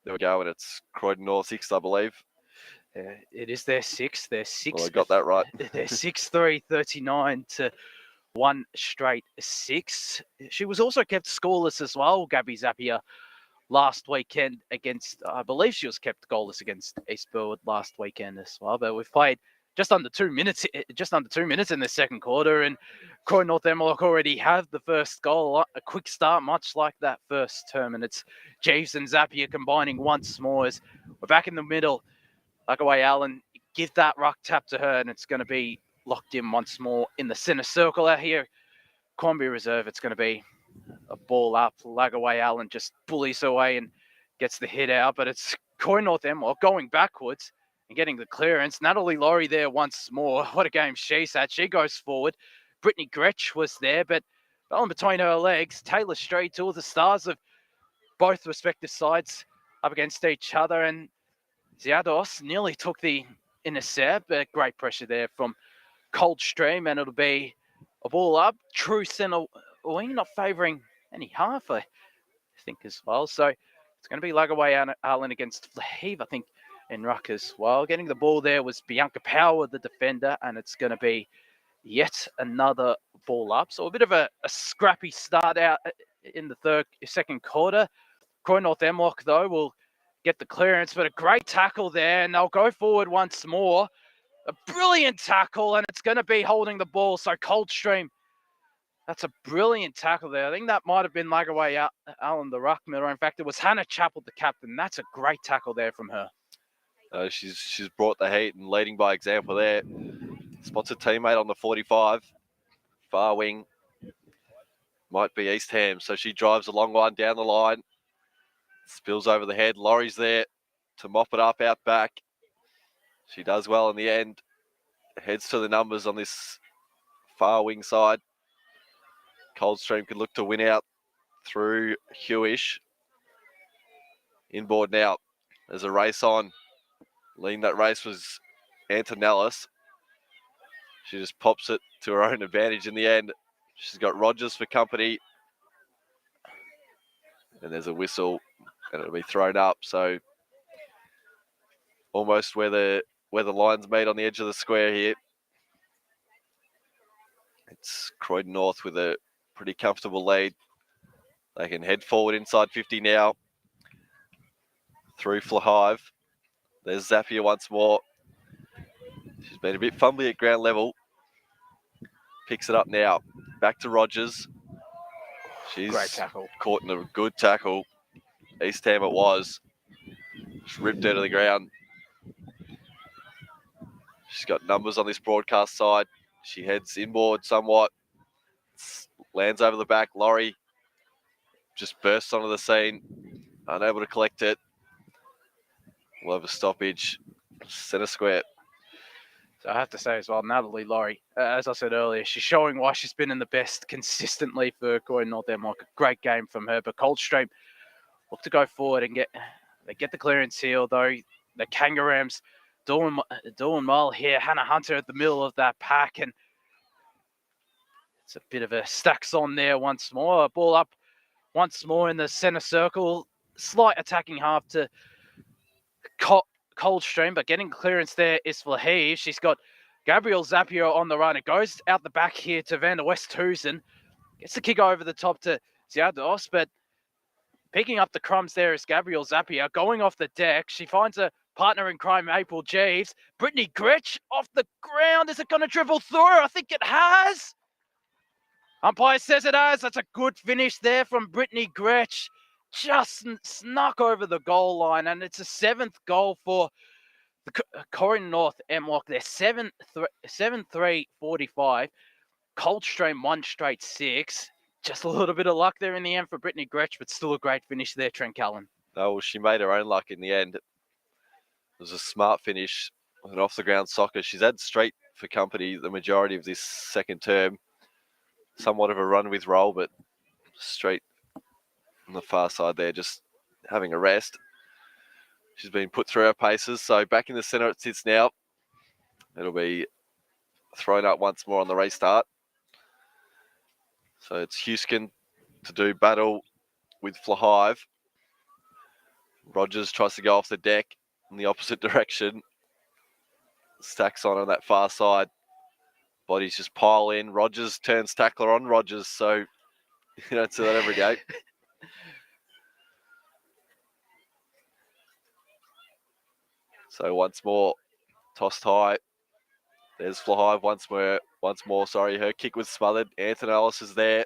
There we go, and it's Croydon North 6th, I believe. It is their 6th. They're 6th. Well, I got that right. They're 6-3, 39 to 1 straight 6. She was also kept scoreless as well, Gabby Zapier, last weekend against, I believe she was kept goalless against East Burwood last weekend as well. But we've played just under 2 minutes in the second quarter, and Croydon North MLOC already have the first goal. A quick start, much like that first term, and it's Jeeves and Zapier combining once more as we're back in the middle. Like away, Allen, give that ruck tap to her, and it's going to be locked in once more in the centre circle out here. Quamby Reserve, it's going to be a ball up. Lagaway Allen just bullies away and gets the hit out, but it's Croydon North MLOC going backwards and getting the clearance. Natalie Laurie there once more. What a game she's had. She goes forward. Brittany Gretsch was there, but fell in between her legs. Taylor Street, two of the stars of both respective sides up against each other, and Ziados nearly took the intercept, but great pressure there from Coldstream, and it'll be a ball up. True centre wing, not favouring any half, I think, as well. So it's going to be Lagaway Allen against Flaheave, I think, in ruck as well. Getting the ball there was Bianca Power, the defender, and it's going to be yet another ball up. So a bit of a scrappy start out in the second quarter. Croydon North MLOC, though, will get the clearance, but a great tackle there, and they'll go forward once more. A brilliant tackle, and it's going to be holding the ball. So Coldstream, that's a brilliant tackle there. I think that might have been Lagaway Allen, the ruckman. In fact, it was Hannah Chappell, the captain. That's a great tackle there from her. She's brought the heat and leading by example there. Spots a teammate on the 45, far wing. Might be East Ham, so she drives a long one down the line. Spills over the head. Laurie's there to mop it up out back. She does well in the end. Heads to the numbers on this far wing side. Coldstream can look to win out through Hewish. Inboard now. There's a race on. Leading that race was Antonellis. She just pops it to her own advantage in the end. She's got Rogers for company. And there's a whistle, and it'll be thrown up. So almost where the line's made on the edge of the square here. It's Croydon North with a pretty comfortable lead. They can head forward inside 50 now. Through Flahive. There's Zapier once more. She's been a bit fumbly at ground level. Picks it up now. Back to Rogers. She's Great tackle. Caught in a good tackle. East Ham it was. Just ripped her to the ground. She's got numbers on this broadcast side. She heads inboard somewhat. Lands over the back. Laurie just bursts onto the scene. Unable to collect it. We'll have a stoppage. Centre square. So I have to say as well, Natalie Laurie, as I said earlier, she's showing why she's been in the best consistently for Croydon North MLOC. A great game from her. But Coldstream look to go forward and get the clearance here, although the Kangaroos doing well here. Hannah Hunter at the middle of that pack, and it's a bit of a stacks on there once more. A ball up once more in the centre circle. Slight attacking half to Coldstream, but getting clearance there is Flahive. She's got Gabrielle Zapier on the run. It goes out the back here to Van der Westhuizen. Gets the kick over the top to Ziados, but picking up the crumbs there is Gabrielle Zapier. Going off the deck, she finds a partner in crime, April Jeeves. Brittany Gretsch off the ground. Is it going to dribble through? I think it has. Umpire says it has. That's a good finish there from Brittany Gretsch. Just snuck over the goal line, and it's a 7th goal for the Croydon North MLOC. They're 7-3-45. Coldstream 1 straight 6. Just a little bit of luck there in the end for Brittany Gretsch, but still a great finish there, Trent Callan. Oh, well, she made her own luck in the end. It was a smart finish with an off-the-ground soccer. She's had straight for company the majority of this second term. Somewhat of a run with roll, but straight on the far side there, just having a rest. She's been put through her paces, so back in the centre it sits now. It'll be thrown up once more on the restart. So it's Houston to do battle with Flahive. Rogers tries to go off the deck in the opposite direction. Stacks on that far side. Bodies just pile in. Rogers turns tackler on Rogers, so you don't see that every day. So once more, tossed high. There's Flahive once more. Her kick was smothered. Antonellis is there.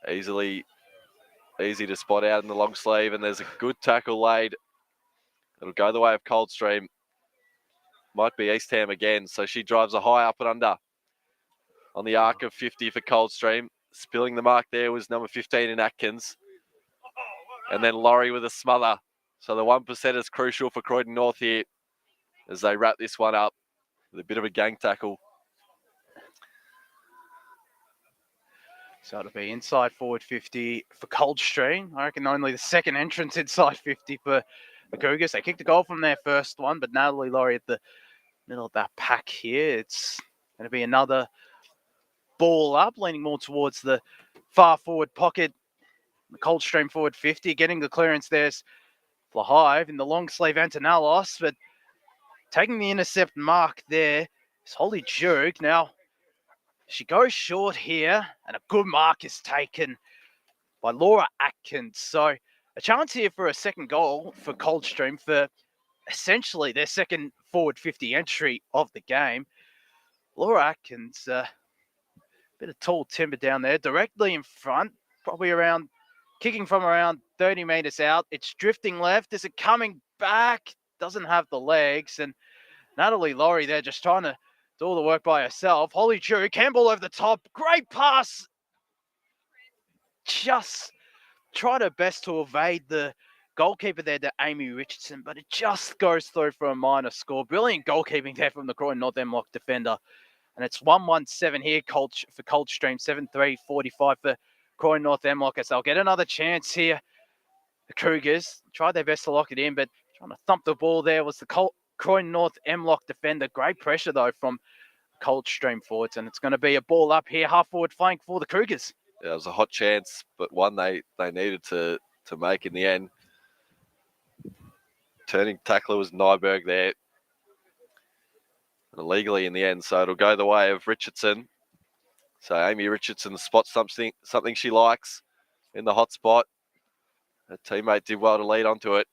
Easy to spot out in the long sleeve, and there's a good tackle laid. It'll go the way of Coldstream. Might be East Ham again, so she drives a high up and under on the arc of 50 for Coldstream. Spilling the mark there was number 15 in Atkins. And then Laurie with a smother. So the 1% is crucial for Croydon North here as they wrap this one up with a bit of a gang tackle. So it'll be inside forward 50 for Coldstream. I reckon only the second entrance inside 50 for the Cougars. They kicked a goal from their first one, but Natalie Laurie at the middle of that pack here. It's going to be another ball up, leaning more towards the far forward pocket. The Coldstream forward 50, getting the clearance there's Flahive in the long sleeve Antonellos, but taking the intercept mark there is Holly Duke. Now, she goes short here, and a good mark is taken by Laura Atkins. So a chance here for a second goal for Coldstream for essentially their second forward 50 entry of the game. Laura Atkins, bit of tall timber down there, directly in front, probably around, kicking from around 30 metres out. It's drifting left. Is it coming back? Doesn't have the legs. And Natalie Laurie there just trying to do all the work by herself. Holly Drew, Campbell over the top. Great pass. Just tried her best to evade the goalkeeper there, to Amy Richardson, but it just goes through for a minor score. Brilliant goalkeeping there from the Croydon North MLOC defender. And it's 1-1-7 here for Coldstream, 7-3-45 for Croydon North MLOC, as they'll get another chance here. The Cougars tried their best to lock it in, but trying to thump the ball there was the Croydon North MLOC defender. Great pressure, though, from Coldstream forwards, and it's going to be a ball up here, half-forward flank for the Cougars. Yeah, it was a hot chance, but one they needed to make in the end. Turning tackler was Nyberg there. And illegally in the end, so it'll go the way of Richardson. So Amy Richardson spots something she likes in the hot spot. Her teammate did well to lead onto it.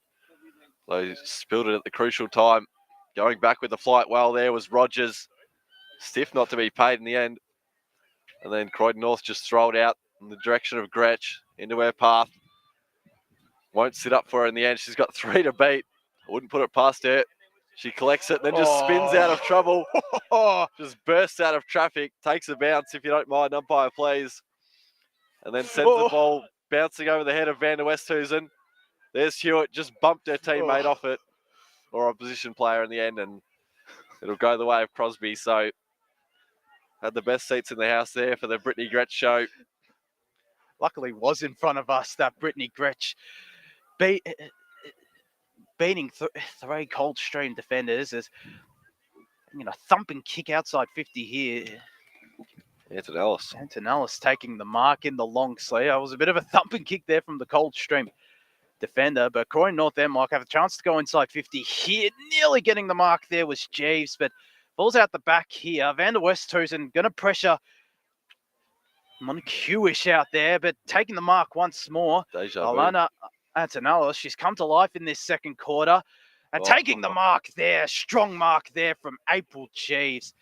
They spilled it at the crucial time. Going back with the flight well there was Rogers. Stiff not to be paid in the end. And then Croydon North just throw it out in the direction of Gretsch into her path. Won't sit up for her in the end. She's got 3 to beat. I wouldn't put it past her. She collects it and then just spins out of trouble. Just bursts out of traffic. Takes a bounce, if you don't mind, umpire, please. And then sends the ball bouncing over the head of Van der Westhuizen. There's Hewitt. Just bumped her teammate off it, or opposition player in the end, and it'll go the way of Crosby. So had the best seats in the house there for the Brittany Gretsch show. Luckily was in front of us, that Brittany Gretsch. Beating 3 Coldstream defenders is a thumping kick outside 50 here. Antonellis taking the mark in the long sleeve. It was a bit of a thumping kick there from the Coldstream defender, but Croydon North MLOC have a chance to go inside 50 here. Nearly getting the mark there was Jeeves, but falls out the back here. Van der Westhuizen going to pressure Moncuish out there, but taking the mark once more. Alana Antonellis, she's come to life in this second quarter. And taking the mark there, strong mark there from April Jeeves.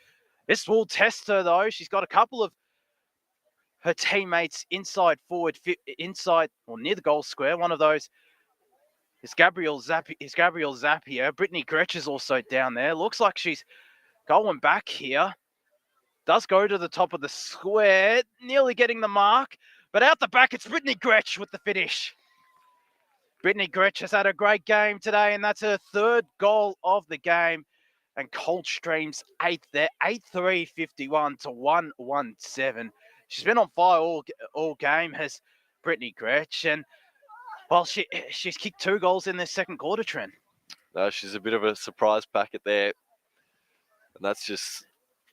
This will test her, though. She's got a couple of her teammates inside or near the goal square. One of those is Gabrielle Zapier. Brittany Gretsch is also down there. Looks like she's going back here. Does go to the top of the square, nearly getting the mark. But out the back, it's Brittany Gretsch with the finish. Brittany Gretsch has had a great game today, and that's her 3rd goal of the game. And Coldstream's 8th there, 8-3-51 to 1-1-7. She's been on fire all game, has Brittany Gretsch. And, well, she's kicked 2 goals in this second quarter, Trent. No, she's a bit of a surprise packet there. And that's just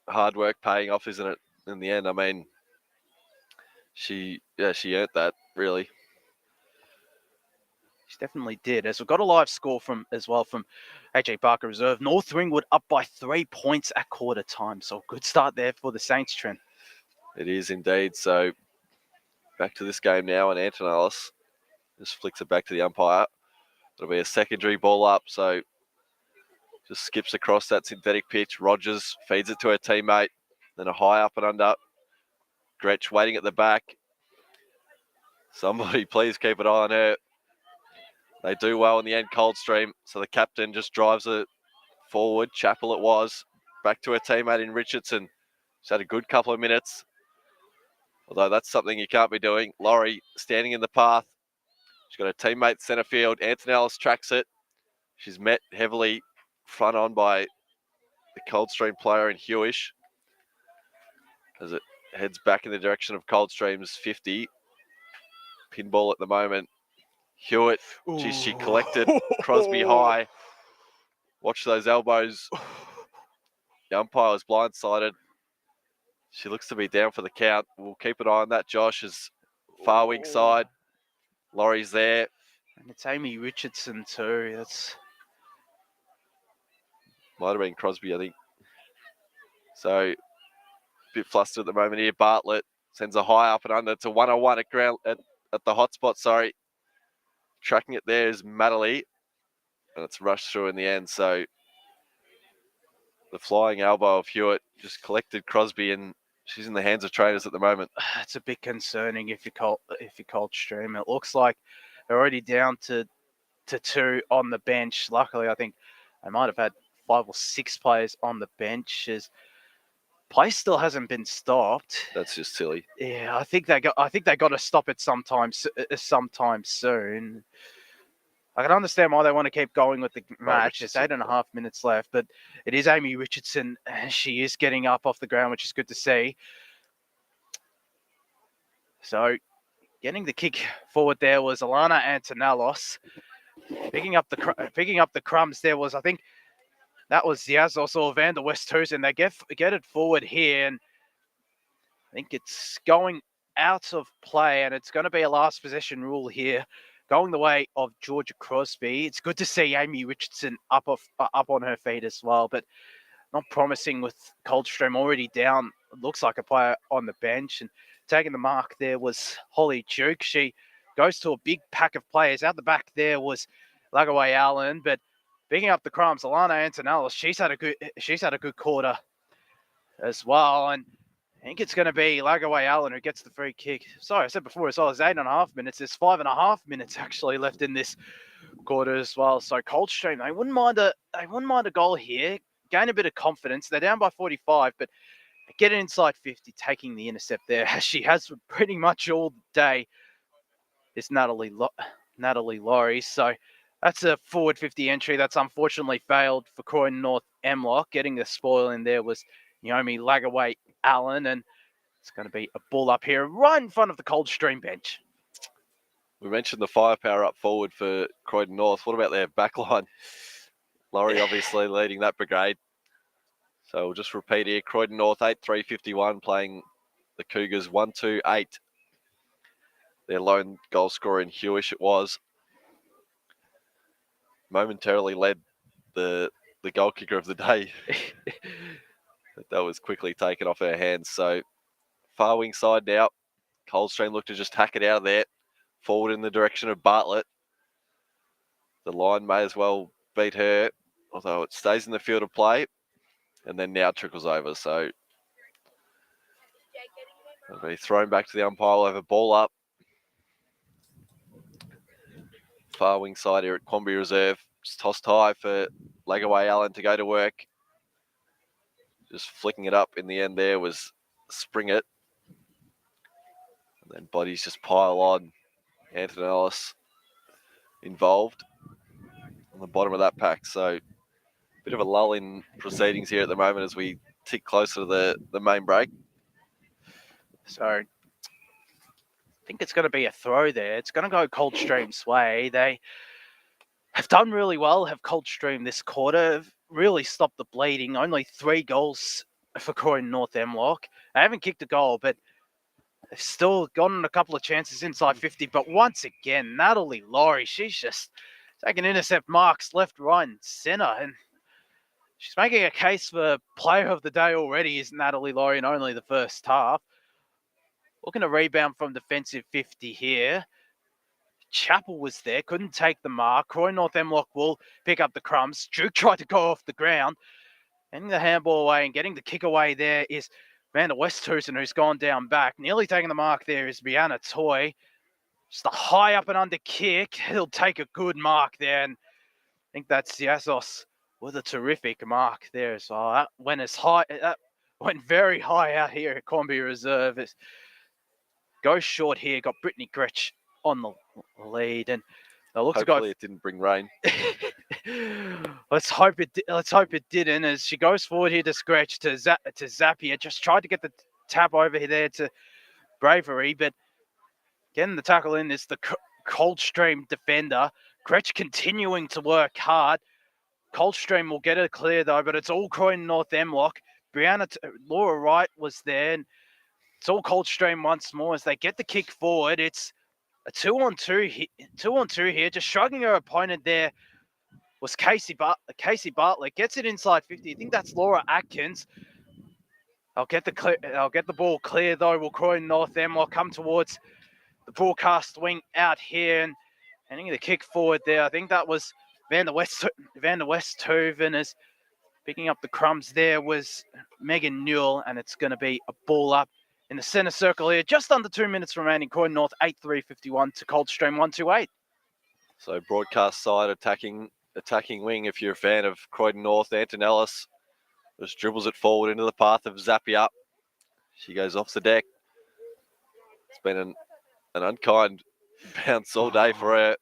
hard work paying off, isn't it, in the end? I mean, she earned that, really. She definitely did. As we've got a live score from AJ Barker Reserve. North Ringwood up by 3 points at quarter time. So good start there for the Saints, Trent. It is indeed. So back to this game now, and Antonellis just flicks it back to the umpire. It'll be a secondary ball up, so just skips across that synthetic pitch. Rogers feeds it to her teammate. Then a high up and under. Gretsch waiting at the back. Somebody please keep an eye on her. They do well in the end, Coldstream. So the captain just drives it forward. Chappell it was. Back to her teammate in Richardson. She's had a good couple of minutes. Although that's something you can't be doing. Laurie standing in the path. She's got her teammate centre field. Antonellis tracks it. She's met heavily front on by the Coldstream player in Hewish. As it heads back in the direction of Coldstream's 50. Pinball at the moment. Hewitt, geez, she collected Crosby high. Watch those elbows. The umpire was blindsided. She looks to be down for the count. We'll keep an eye on that, Josh, as far wing side. Laurie's there. And it's Amy Richardson too. Might have been Crosby, I think. So, a bit flustered at the moment here. Bartlett sends a high up and under. It's a 1-on-1 at the hot spot, sorry. Tracking it there is Madeley, and it's rushed through in the end. So the flying elbow of Hewitt just collected Crosby, and she's in the hands of trainers at the moment. It's a bit concerning if you're Coldstream. It looks like they're already down to 2 on the bench. Luckily, I think they might have had 5 or 6 players on the bench. As Play still hasn't been stopped. That's just silly. Yeah, I think they got to stop it sometime soon. I can understand why they want to keep going with the match. There's 8.5 minutes left, but it is Amy Richardson. She is getting up off the ground, which is good to see. So, getting the kick forward there was Alana Antonellos. Picking up the crumbs there was, I think, that was Yazos or Van der Westhuizen. They get it forward here, and I think it's going out of play, and it's going to be a last possession rule here, going the way of Georgia Crosby. It's good to see Amy Richardson up on her feet as well, but not promising with Coldstream already down. It looks like a player on the bench, and taking the mark there was Holly Duke. She goes to a big pack of players. Out the back there was Lagaway Allen, but picking up the crumbs, Alana Antonellis, she's had a good quarter as well, and I think it's going to be Lagaway Allen who gets the free kick. Sorry, I said before as well, it's 8.5 minutes. There's 5.5 minutes actually left in this quarter as well. So Coldstream, they wouldn't mind a goal here. Gain a bit of confidence. They're down by 45, but get it inside 50, taking the intercept there, as she has pretty much all day. It's Natalie Laurie. So that's a forward 50 entry. That's unfortunately failed for Croydon North MLOC. Getting the spoil in there was Naomi Lagaway Allen, and it's going to be a ball up here right in front of the Coldstream bench. We mentioned the firepower up forward for Croydon North. What about their backline? Laurie obviously leading that brigade. So we'll just repeat here. Croydon North 8-3-51 playing the Cougars 1-2-8. Their lone goal scorer in Hewish it was. Momentarily led the goal kicker of the day. That was quickly taken off her hands. So far wing side now. Coldstream looked to just hack it out of there. Forward in the direction of Bartlett. The line may as well beat her, although it stays in the field of play. And then now trickles over. So it'll be thrown back to the umpire. We'll have a ball up. Far wing side here at Quamby Reserve. Just tossed high for Lagaway Allen to go to work. Just flicking it up in the end there was Springett. And then bodies just pile on. Antonellis involved on the bottom of that pack. So bit of a lull in proceedings here at the moment as we tick closer to the main break. So I think it's going to be a throw there. It's going to go Coldstream's way. They have done really well, have Coldstream this quarter, have really stopped the bleeding. Only 3 goals for Croydon North MLOC. They haven't kicked a goal, but they've still gotten a couple of chances inside 50. But once again, Natalie Laurie, she's just taking intercept marks left, right, and centre. And she's making a case for player of the day already, is Natalie Laurie, in only the first half. Looking to rebound from defensive 50 here. Chappell was there, couldn't take the mark. Croydon North MLOC will pick up the crumbs. Duke tried to go off the ground. Getting the handball away and getting the kick away there is Van der Westhuizen, who's gone down back. Nearly taking the mark there is Brianna Toy. Just a high up and under kick. He'll take a good mark there. And I think that's Yazos with a terrific mark there as well. That went very high out here at Quamby Reserve. Goes short here. Got Brittany Gretsch on the lead, and they'll look Hopefully to it didn't bring rain. Let's hope it didn't. As she goes forward here to Scratch to Zapier, just tried to get the tap over there to Bravery, but getting the tackle in is the Coldstream defender. Gretsch continuing to work hard. Coldstream will get it clear though, but it's all Croydon North MLOC. Laura Wright was there, and it's all Coldstream once more as they get the kick forward. It's a 2-on-2 here. Just shrugging her opponent there was Casey Bartlett. Gets it inside 50. I think that's Laura Atkins. I'll get the ball clear though. Will Croydon North MLOC come towards the broadcast wing out here and handing the kick forward there. I think that was Van der Westhuizen is picking up the crumbs there was Megan Newell, and it's going to be a ball up in the centre circle here. Just under 2 minutes remaining. Croydon North 8-3-51 to Coldstream 1-2-8. So broadcast side attacking wing. If you're a fan of Croydon North, Antonellis Just dribbles it forward into the path of Zappia. She goes off the deck. It's been an unkind bounce all day for her,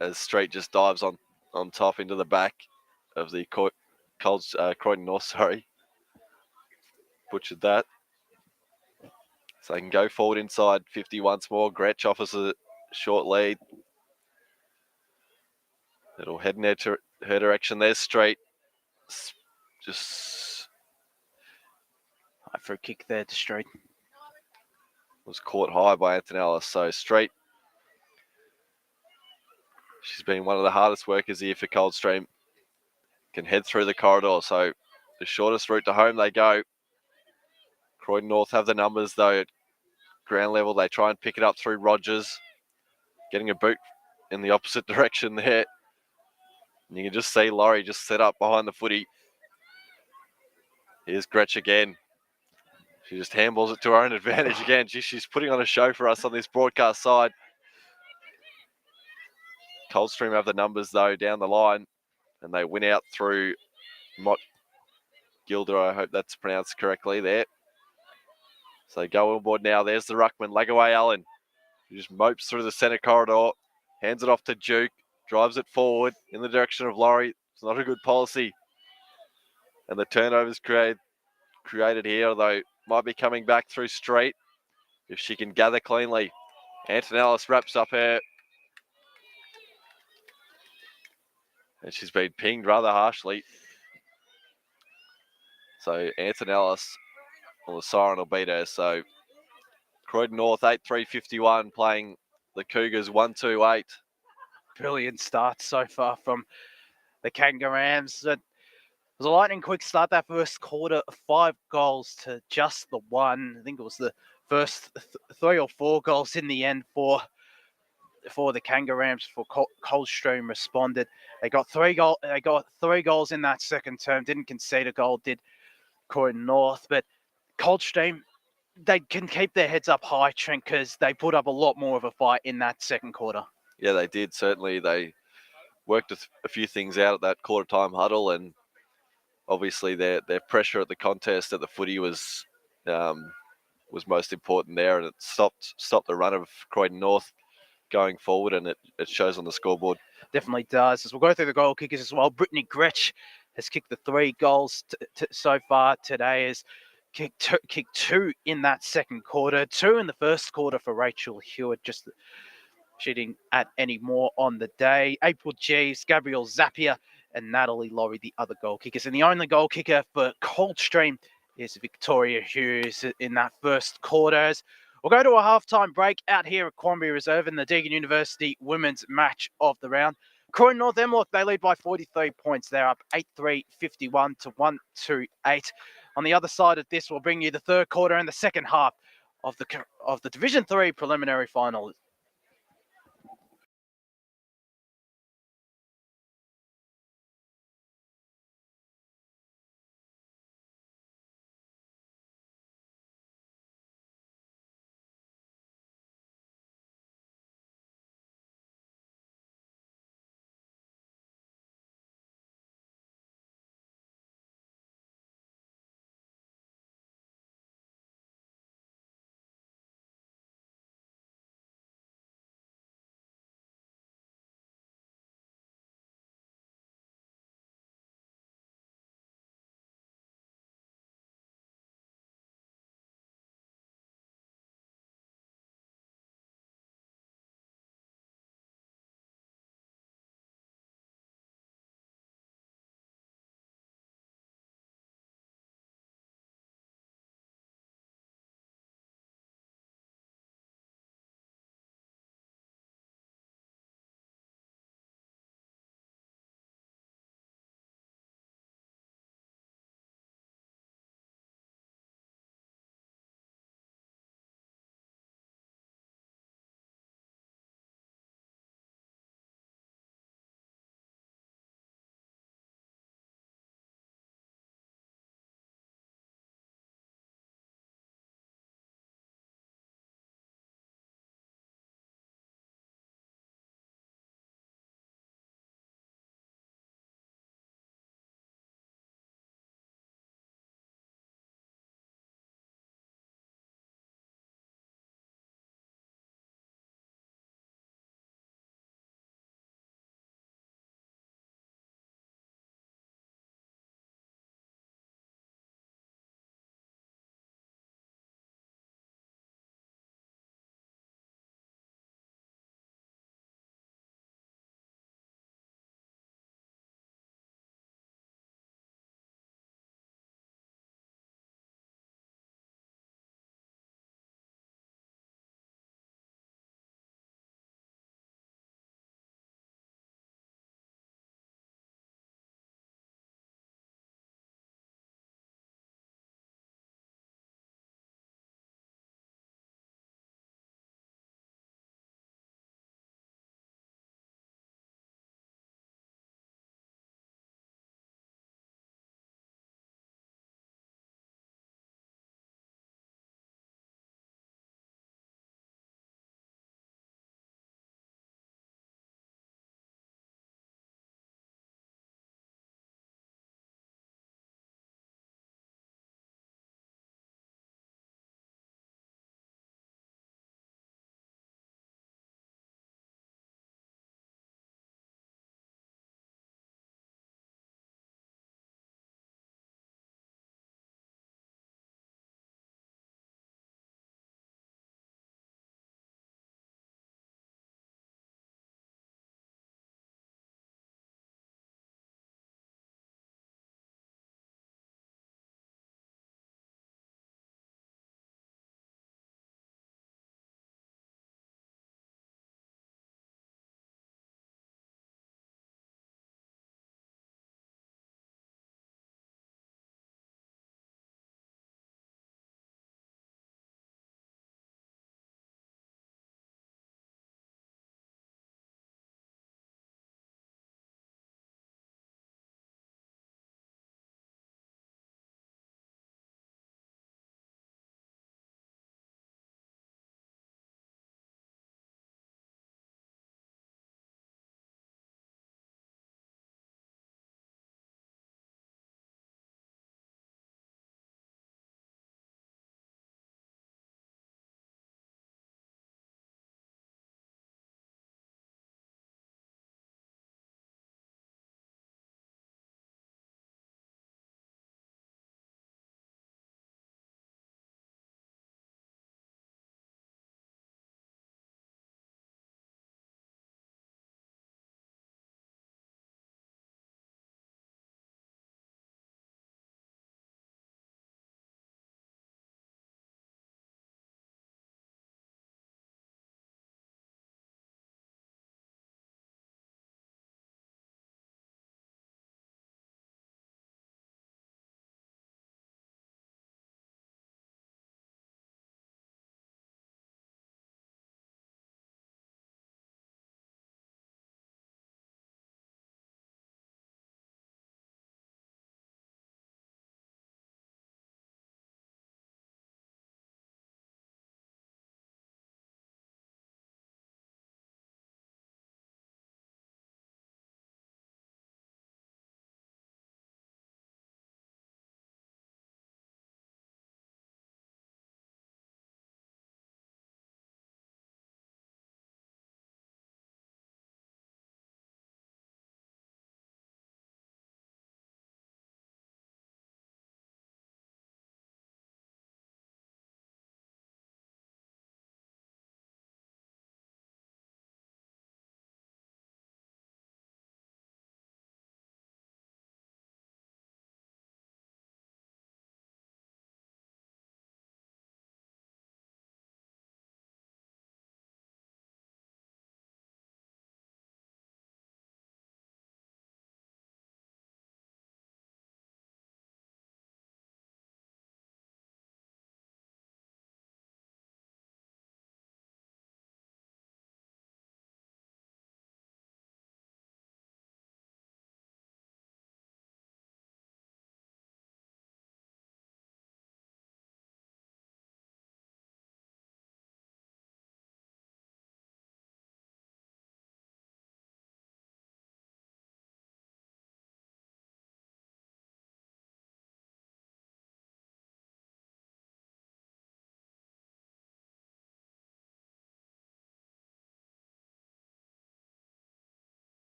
as Street just dives on top into the back of the Croydon North, sorry. Butchered that. So they can go forward inside 50 once more. Gretsch offers a short lead. It'll head in her direction. There's Street. Just For a kick there to Street. was caught high by Antonella. So Street, she's been one of the hardest workers here for Coldstream. Can head through the corridor. So the shortest route to home they go. Croydon North have the numbers though. At ground level, they try and pick it up through Rogers. Getting a boot in the opposite direction there. And you can just see Laurie just set up behind the footy. Here's Gretsch again. She just handballs it to her own advantage again. She's putting on a show for us on this broadcast side. Coldstream have the numbers though down the line, and they win out through Mott Gilder. I hope that's pronounced correctly there. So they go on board now. There's the ruckman, Lagaway Allen. He just mopes through the centre corridor, hands it off to Duke, drives it forward in the direction of Laurie. It's not a good policy. And the turnovers created here, though, might be coming back through Street if she can gather cleanly. Antonellis wraps up her. And she's been pinged rather harshly. So Antonellis, well, the siren will beat her. So Croydon North 8-3-51 playing the Cougars 1-2-8. Brilliant start so far from the Kangaroos. It was a lightning quick start that first quarter, 5 goals to just the 1. I think it was the first 3 or 4 goals in the end for the Kangaroos. For Coldstream responded. They got 3 goals in that second term. Didn't concede a goal. Did Croydon North, but Coldstream, they can keep their heads up high, Trent, because they put up a lot more of a fight in that second quarter. Yeah, they did. Certainly, they worked a few things out at that quarter time huddle, and obviously their pressure at the contest at the footy was most important there, and it stopped the run of Croydon North going forward, and it shows on the scoreboard. Definitely does. As we'll go through the goal kickers as well, Brittany Gretsch has kicked the 3 goals so far today. Has kicked 2 in that second quarter, 2 in the first quarter for Rachel Hewitt. Just she didn't add any more on the day. April Jeeves, Gabrielle Zappia, and Natalie Laurie, the other goal kickers. And the only goal kicker for Coldstream is Victoria Hughes in that first quarter. We'll go to a halftime break out here at Quarmby Reserve in the Deakin University women's match of the round. Croydon North MLOC, they lead by 43 points. They're up 8-3-51 to 1-2-8. On the other side of this, we'll bring you the third quarter and the second half of the Division 3 preliminary final.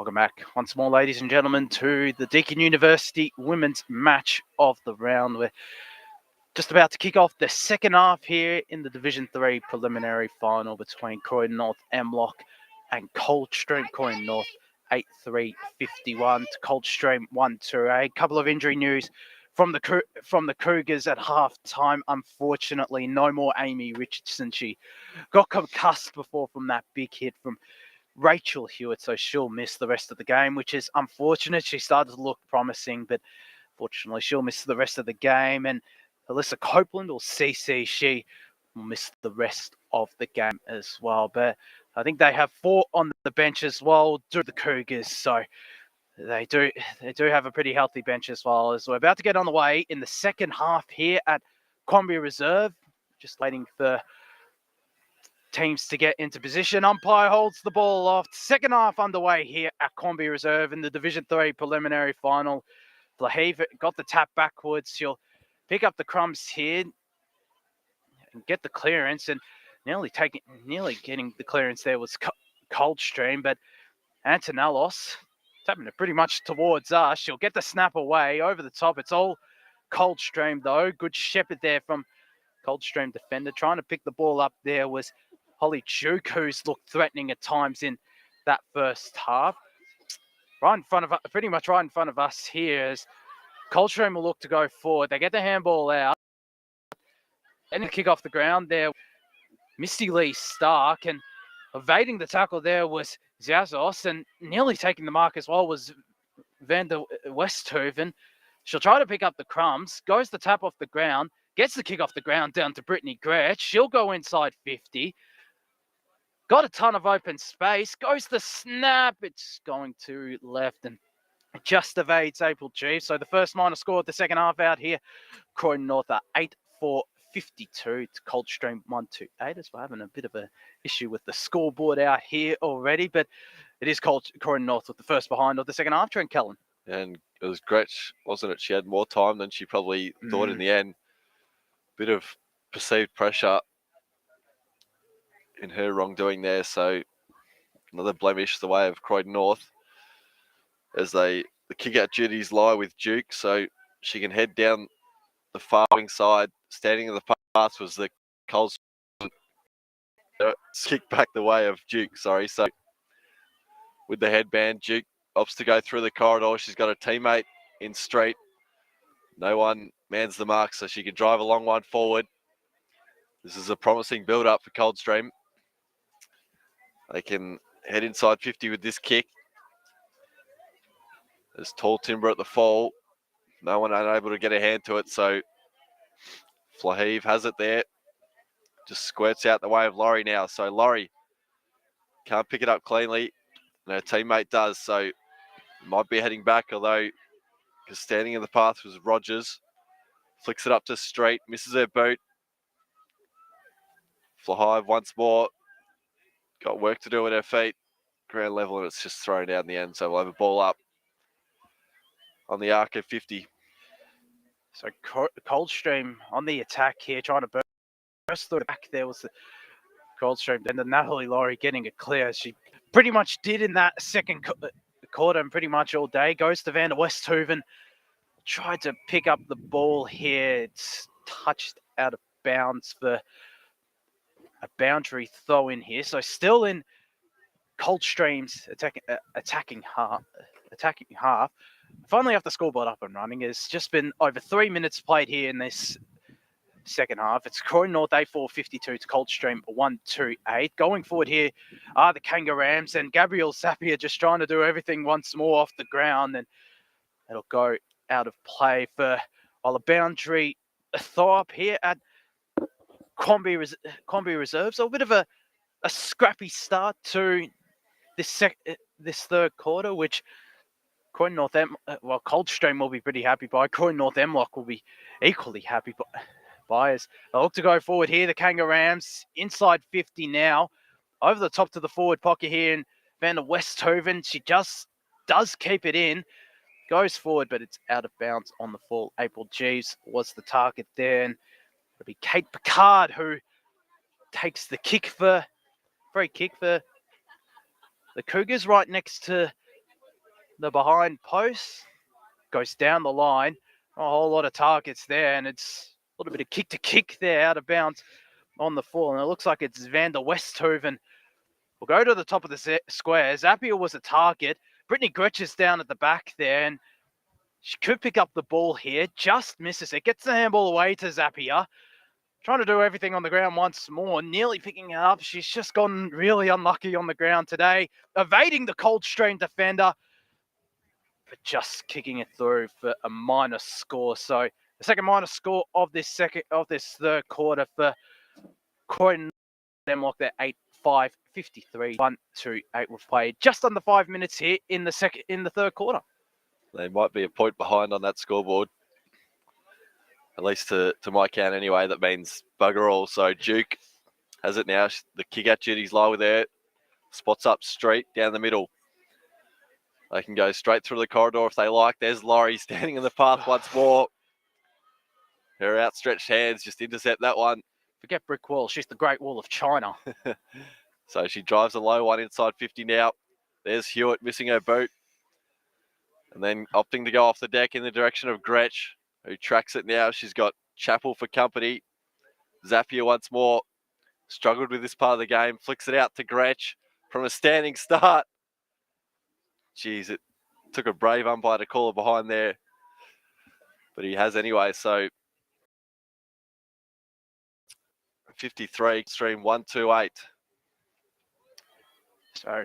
Welcome back once more, ladies and gentlemen, to the Deakin University women's match of the round. We're just about to kick off the second half here in the Division 3 preliminary final between Croydon North MLOC and Coldstream. Croydon North 8-3-51 to Coldstream 1-2. A couple of injury news from the Cougars at half time. Unfortunately, no more Amy Richardson. She got concussed before from that big hit from Rachel Hewitt, so she'll miss the rest of the game, which is unfortunate. She started to look promising, but fortunately she'll miss the rest of the game. And Alyssa Copeland, or CC, she will miss the rest of the game as well. But I think they have 4 on the bench as well, do the Cougars, so they do have a pretty healthy bench as well. As we're about to get on the way in the second half here at Crombie Reserve, just waiting for teams to get into position. Umpire holds the ball off. Second half underway here at Crombie Reserve in the Division 3 preliminary final. Flahev got the tap backwards. She'll pick up the crumbs here and get the clearance, and nearly getting the clearance there was Coldstream, but Antonellos tapping it pretty much towards us. She'll get the snap away over the top. It's all Coldstream though. Good shepherd there from Coldstream defender. Trying to pick the ball up there was Holly Duke, who's looked threatening at times in that first half. Pretty much right in front of us here as Coldstream will look to go forward. They get the handball out and the kick off the ground there. Misty Lee Stark, and evading the tackle there was Zazos, and nearly taking the mark as well was Van der Westhoven. She'll try to pick up the crumbs, goes the tap off the ground, gets the kick off the ground down to Brittany Gretsch. She'll go inside 50. Got a ton of open space. Goes the snap. It's going to left and just evades April G. So the first minor score of the second half out here. Croydon North are 8-4-52 to Coldstream 1-8. As we're having a bit of an issue with the scoreboard out here already, but it is Croydon North with the first behind of the second half. Trent Kellen. And it was Gretsch, wasn't it? She had more time than she probably thought in the end. Bit of perceived pressure in her wrongdoing there. So another blemish the way of Croydon North as the kick-out duties lie with Duke. So she can head down the far wing side. Standing in the pass was the Coles kick back the way of Duke. So with the headband, Duke opts to go through the corridor. She's got a teammate in straight. No one mans the mark, so she can drive a long one forward. This is a promising build-up for Coldstream. They can head inside 50 with this kick. There's tall timber at the fall. No one unable to get a hand to it, so Flahev has it there. Just squirts out the way of Laurie now. So Laurie can't pick it up cleanly, and her teammate does, so might be heading back, although because standing in the path was Rogers. Flicks it up to straight, misses her boot. Flahev once more. Got work to do at her feet. Ground level, and it's just thrown out in the end. So we'll have a ball up on the arc of 50. So Coldstream on the attack here, trying to burst through the back. There was the Coldstream, and then Natalie Laurie getting it clear. She pretty much did in that second quarter and pretty much all day. Goes to Van der Westhoven. Tried to pick up the ball here. It's touched out of bounds for a boundary throw in here. So still in Coldstream's attacking half. Finally have the scoreboard up and running. It's just been over 3 minutes played here in this second half. It's Croydon North 8-4-52 to Coldstream 1-8. Going forward here are the Kangaroos, and Gabrielle Sapir just trying to do everything once more off the ground, and it'll go out of play for a boundary throw up here at Crombie Reserve. So a bit of a scrappy start to this third quarter, which Croydon North Coldstream will be pretty happy by. Croydon North MLOC will be equally happy by as they look to go forward here. The Kangaroos inside 50 now, over the top to the forward pocket here, and Van der Westhoven, she just does keep it in, goes forward, but it's out of bounds on the fall. April Jeeves was the target there, and it'll be Kate Picard who takes the free kick for the Cougars right next to the behind post, goes down the line. A whole lot of targets there, and it's a little bit of kick to kick there out of bounds on the full. And it looks like it's Van der Westhoven. We'll go to the top of the square. Zapier was a target. Brittany Gretsch is down at the back there, and she could pick up the ball here. Just misses it. Gets the handball away to Zapier. Trying to do everything on the ground once more. Nearly picking it up. She's just gone really unlucky on the ground today. Evading the Coldstream defender, but just kicking it through for a minus score. So the second minus score of this third quarter for Croydon. MLOC, they're 8-5, 53. 1, 2, 8 we've played. Just under 5 minutes here in the third quarter. They might be a point behind on that scoreboard. At least to my count anyway. That means bugger all. So Duke has it now. The kick-out duties lie with her. Spots up straight down the middle. They can go straight through the corridor if they like. There's Laurie standing in the path once more. Her outstretched hands just intercept that one. Forget brick wall. She's the Great Wall of China. So she drives a low one inside 50 now. There's Hewitt missing her boot. And then opting to go off the deck in the direction of Gretsch, who tracks it now. She's got Chappell for company. Zapier once more. Struggled with this part of the game. Flicks it out to Gretsch from a standing start. Jeez, it took a brave umpire to call her behind there. But he has anyway, so 53, stream 128. So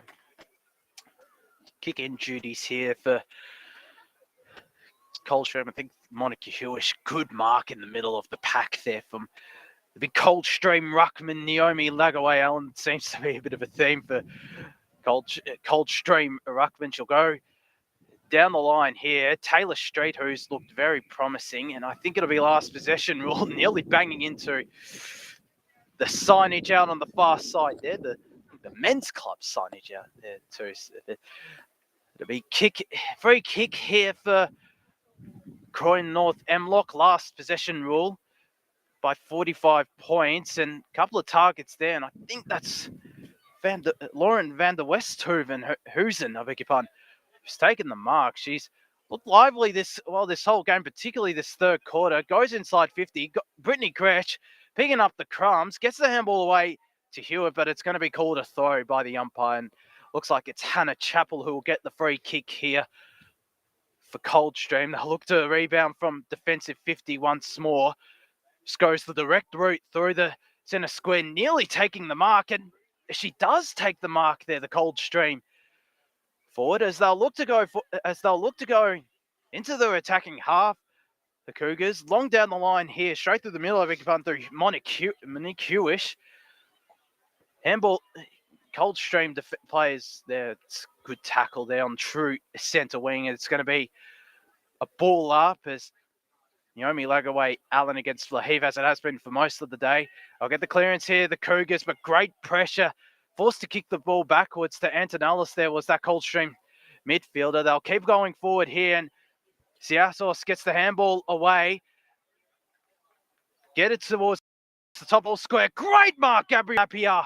kick-in duties here for Coldstream. I think Monica Hewish, good mark in the middle of the pack there from the big Coldstream ruckman, Naomi Lagaway-Allen. Seems to be a bit of a theme for Coldstream ruckman. She'll go down the line here. Taylor Street, who's looked very promising, and I think it'll be last possession rule, nearly banging into the signage out on the far side there, the men's club signage out there too. So it'll be free kick here for Croydon North MLOC, last possession rule by 45 points and a couple of targets there. And I think that's Lauren van der Westhoven, I beg your pardon, who's taken the mark. She's looked lively this whole game, particularly this third quarter. Goes inside 50. Brittany Gretsch picking up the crumbs, gets the handball away to Hewitt, but it's going to be called a throw by the umpire. And looks like it's Hannah Chappell who will get the free kick here for Coldstream. They'll look to rebound from defensive 50 once more. Just goes the direct route through the centre square, nearly taking the mark. And she does take the mark there, the Coldstream forward, as they'll look to go into their attacking half. The Cougars, long down the line here, straight through the middle of it, through Monique Hewish. Handball, Coldstream players there. It's good tackle there on true centre wing. It's going to be a ball up as Naomi Lagaway-Allen against Flahev, as it has been for most of the day. I'll get the clearance here, the Cougars, but great pressure. Forced to kick the ball backwards to Antonellis. There was that Coldstream midfielder. They'll keep going forward here, and Siasos gets the handball away. Get it towards the top of the square. Great mark, Gabrielle Zapier.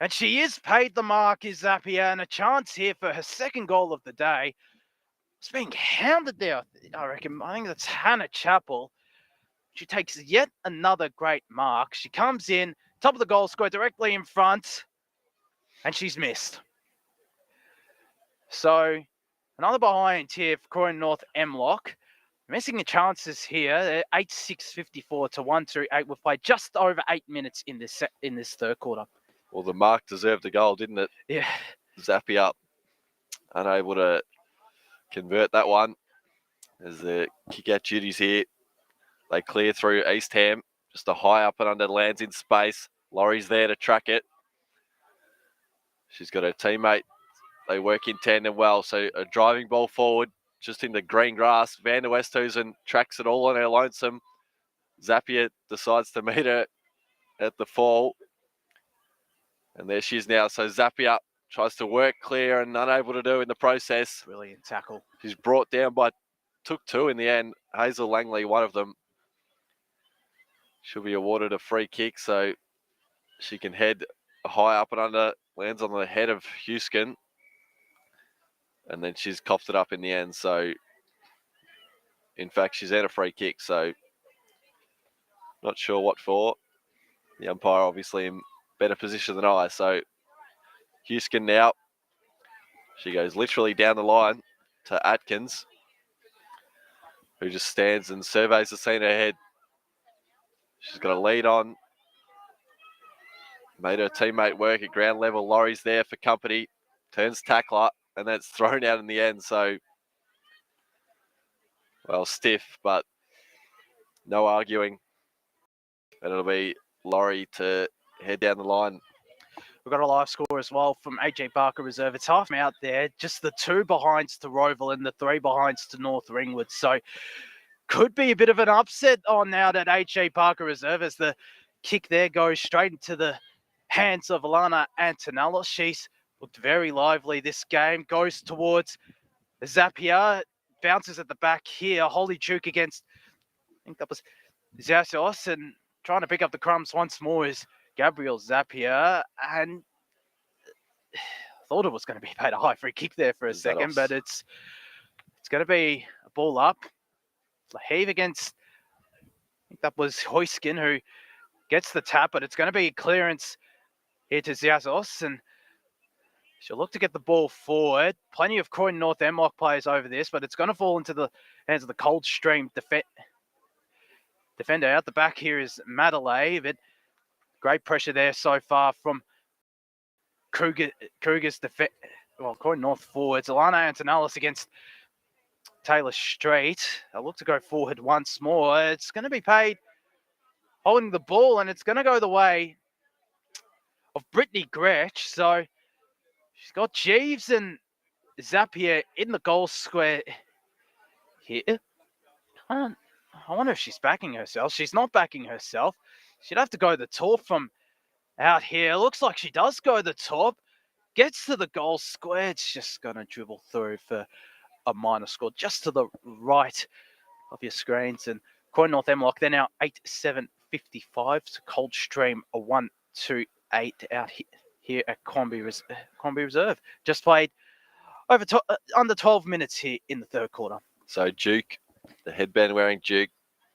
And she is paid the mark, is Zapier, and a chance here for her second goal of the day. It's being hounded there, I reckon. I think that's Hannah Chappell. She takes yet another great mark. She comes in, top of the goal square, directly in front, and she's missed. So another behind here for Croydon North MLOC. Missing the chances here. 8-6-54 to 1-3-8. We've played just over 8 minutes in this third quarter. Well, the mark deserved a goal, didn't it? Yeah. Zapier unable to convert that one. As the kick-out duties here. They clear through East Ham. Just a high up and under, lands in space. Laurie's there to track it. She's got her teammate. They work in tandem well. So a driving ball forward, just in the green grass. Van der Westhuizen tracks it all on her lonesome. Zapier decides to meet her at the fall. And there she is now. So Zapier tries to work clear and unable to do in the process. Brilliant tackle. She's brought down by, took two in the end. Hazel Langley, one of them. She'll be awarded a free kick, so she can head high up and under, lands on the head of Houston. And then she's coughed it up in the end. So, in fact, she's had a free kick. So, not sure what for. The umpire obviously in better position than I. So, Houston now. She goes literally down the line to Atkins, who just stands and surveys the scene ahead. She's got a lead on. Made her teammate work at ground level. Laurie's there for company. Turns tackler, and then it's thrown out in the end. So, well, stiff, but no arguing. And it'll be Laurie to head down the line. We've got a live score as well from AJ Barker Reserve. It's half out there, just the 2 behinds to Roval and the 3 behinds to North Ringwood. So could be a bit of an upset on now that AJ Barker Reserve as the kick there goes straight into the hands of Alana Antonello. She's looked very lively this game, goes towards Zapier, bounces at the back here. Holy Duke against, I think that was Zasos, and trying to pick up the crumbs once more is Gabriel Zapier, and I thought it was going to be paid a high free kick there for a second, but it's going to be a ball up. Laheeve against, I think that was Hoiskin who gets the tap, but it's going to be clearance here to Ziazos, and she'll look to get the ball forward. Plenty of Croydon North MLOC players over this, but it's going to fall into the hands of the Coldstream defender. Out the back here is Madelay, but great pressure there so far from Kruger's Croydon North forwards. Alana Antonellis against Taylor Street. They'll look to go forward once more. It's going to be paid holding the ball, and it's going to go the way of Brittany Gretsch. So she's got Jeeves and Zapier in the goal square here. I wonder if she's backing herself. She's not backing herself. She'd have to go the top from out here. Looks like she does go the top. Gets to the goal square. It's just going to dribble through for a minor score just to the right of your screens. And Croydon North MLOC, they're now 8-7-55 to Coldstream, a 1-2-8 out here at Crombie Reserve. Just played over under 12 minutes here in the third quarter. So Duke, the headband wearing Duke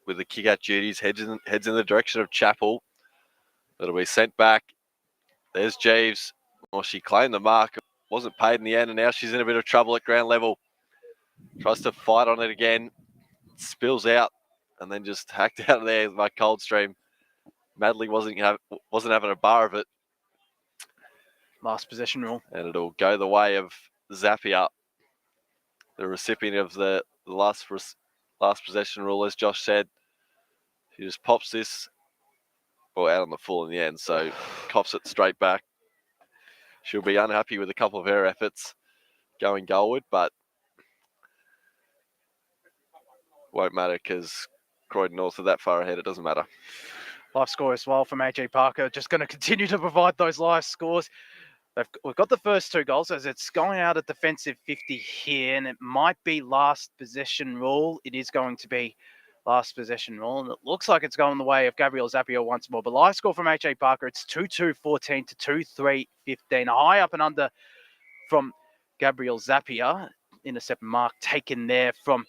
with the kick out duties, heads in the direction of Chapel. It'll be sent back. There's Jeeves. Well, she claimed the mark. Wasn't paid in the end, and now she's in a bit of trouble at ground level. Tries to fight on it again. Spills out, and then just hacked out of there by Coldstream. Madley wasn't having a bar of it. Last possession rule. And it'll go the way of Zapier, the recipient of the last possession rule, as Josh said. She just pops this out on the full in the end, so coughs it straight back. She'll be unhappy with a couple of her efforts going goalward, but won't matter because Croydon North are that far ahead, it doesn't matter. Live score as well from AJ Parker. Just going to continue to provide those live scores. We've got the first 2 goals as it's going out at defensive 50 here, and it might be last possession rule. It is going to be last possession rule, and it looks like it's going the way of Gabriel Zapier once more. But live score from H.A. Parker, it's 2-2-14 to 2-3-15. A high up and under from Gabriel Zapier. Intercept mark taken there from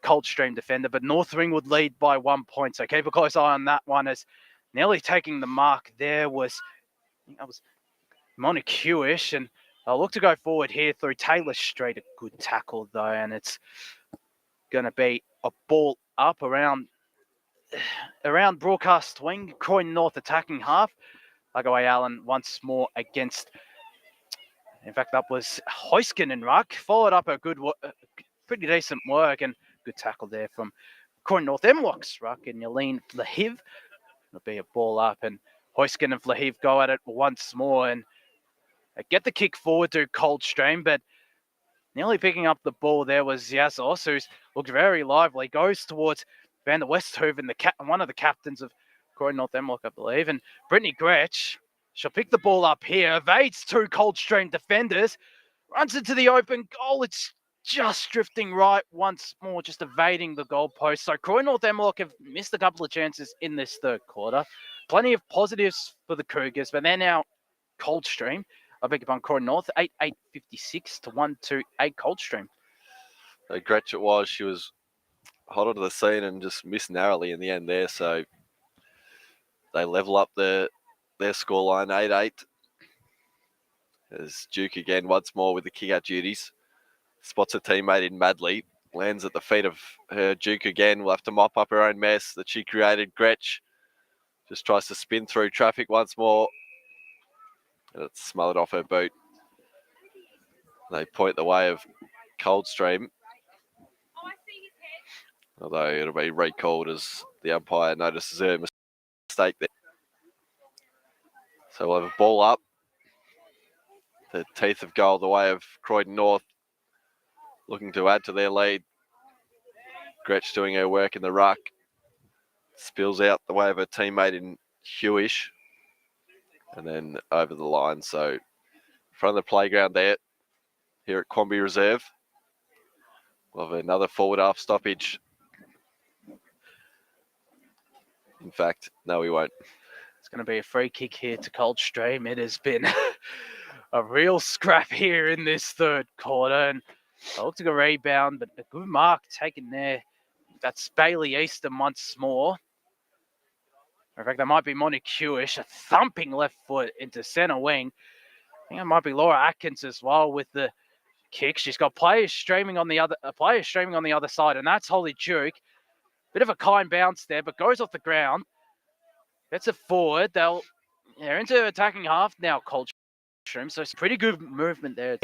Coldstream defender, but North Ringwood lead by 1 point. So keep a close eye on that one, as nearly taking the mark there was, I think that was Monacuish, and I'll look to go forward here through Taylor Street. A good tackle though, and it's going to be a ball up around broadcast wing. Croydon North attacking half. Lagaway Allen once more against, in fact, that was Hoiskin and Ruck. Followed up a good, pretty decent work, and good tackle there from Croydon North MLOC's Ruck and Yelene Flahiv. It'll be a ball up, and Hoiskin and Flahiv go at it once more, and they get the kick forward to Coldstream, but nearly picking up the ball there was Yazos, who's looked very lively, goes towards Van der Westhoven, one of the captains of Croydon North MLOC, I believe, and Brittany Gretsch, she'll pick the ball up here, evades 2 Coldstream defenders, runs into the open goal. It's just drifting right once more, just evading the goalpost. So Croydon North MLOC have missed a couple of chances in this third quarter. Plenty of positives for the Cougars, but they're now Coldstream I beg your pardon, Croydon North, 8-8-56 to 1-2-8 Coldstream. Gretch it was. She was hot onto the scene and just missed narrowly in the end there. So they level up their scoreline 8-8. As Duke again once more with the kick-out duties. Spots a teammate in Madley. Lands at the feet of her. Duke again will have to mop up her own mess that she created. Gretch just tries to spin through traffic once more. And it's smothered off her boot. They point the way of Coldstream. Although it'll be recalled as the umpire notices her mistake there. So we'll have a ball up. The teeth of gold the way of Croydon North, looking to add to their lead. Gretch doing her work in the ruck. Spills out the way of her teammate in Hewish. And then over the line. So in front of the playground there, here at Quamby Reserve. We'll have another forward half stoppage. In fact, no, we won't. It's going to be a free kick here to Coldstream. It has been a real scrap here in this third quarter. And I looked at a rebound, but a good mark taken there. That's Bailey Easton once more. In fact, that might be Monique Hewish, a thumping left foot into centre wing. I think it might be Laura Atkins as well with the kick. She's got players streaming on the other side, and that's Holly Duke. Bit of a kind bounce there, but goes off the ground. Gets it forward. They're into attacking half now, Coldstream. So it's pretty good movement there.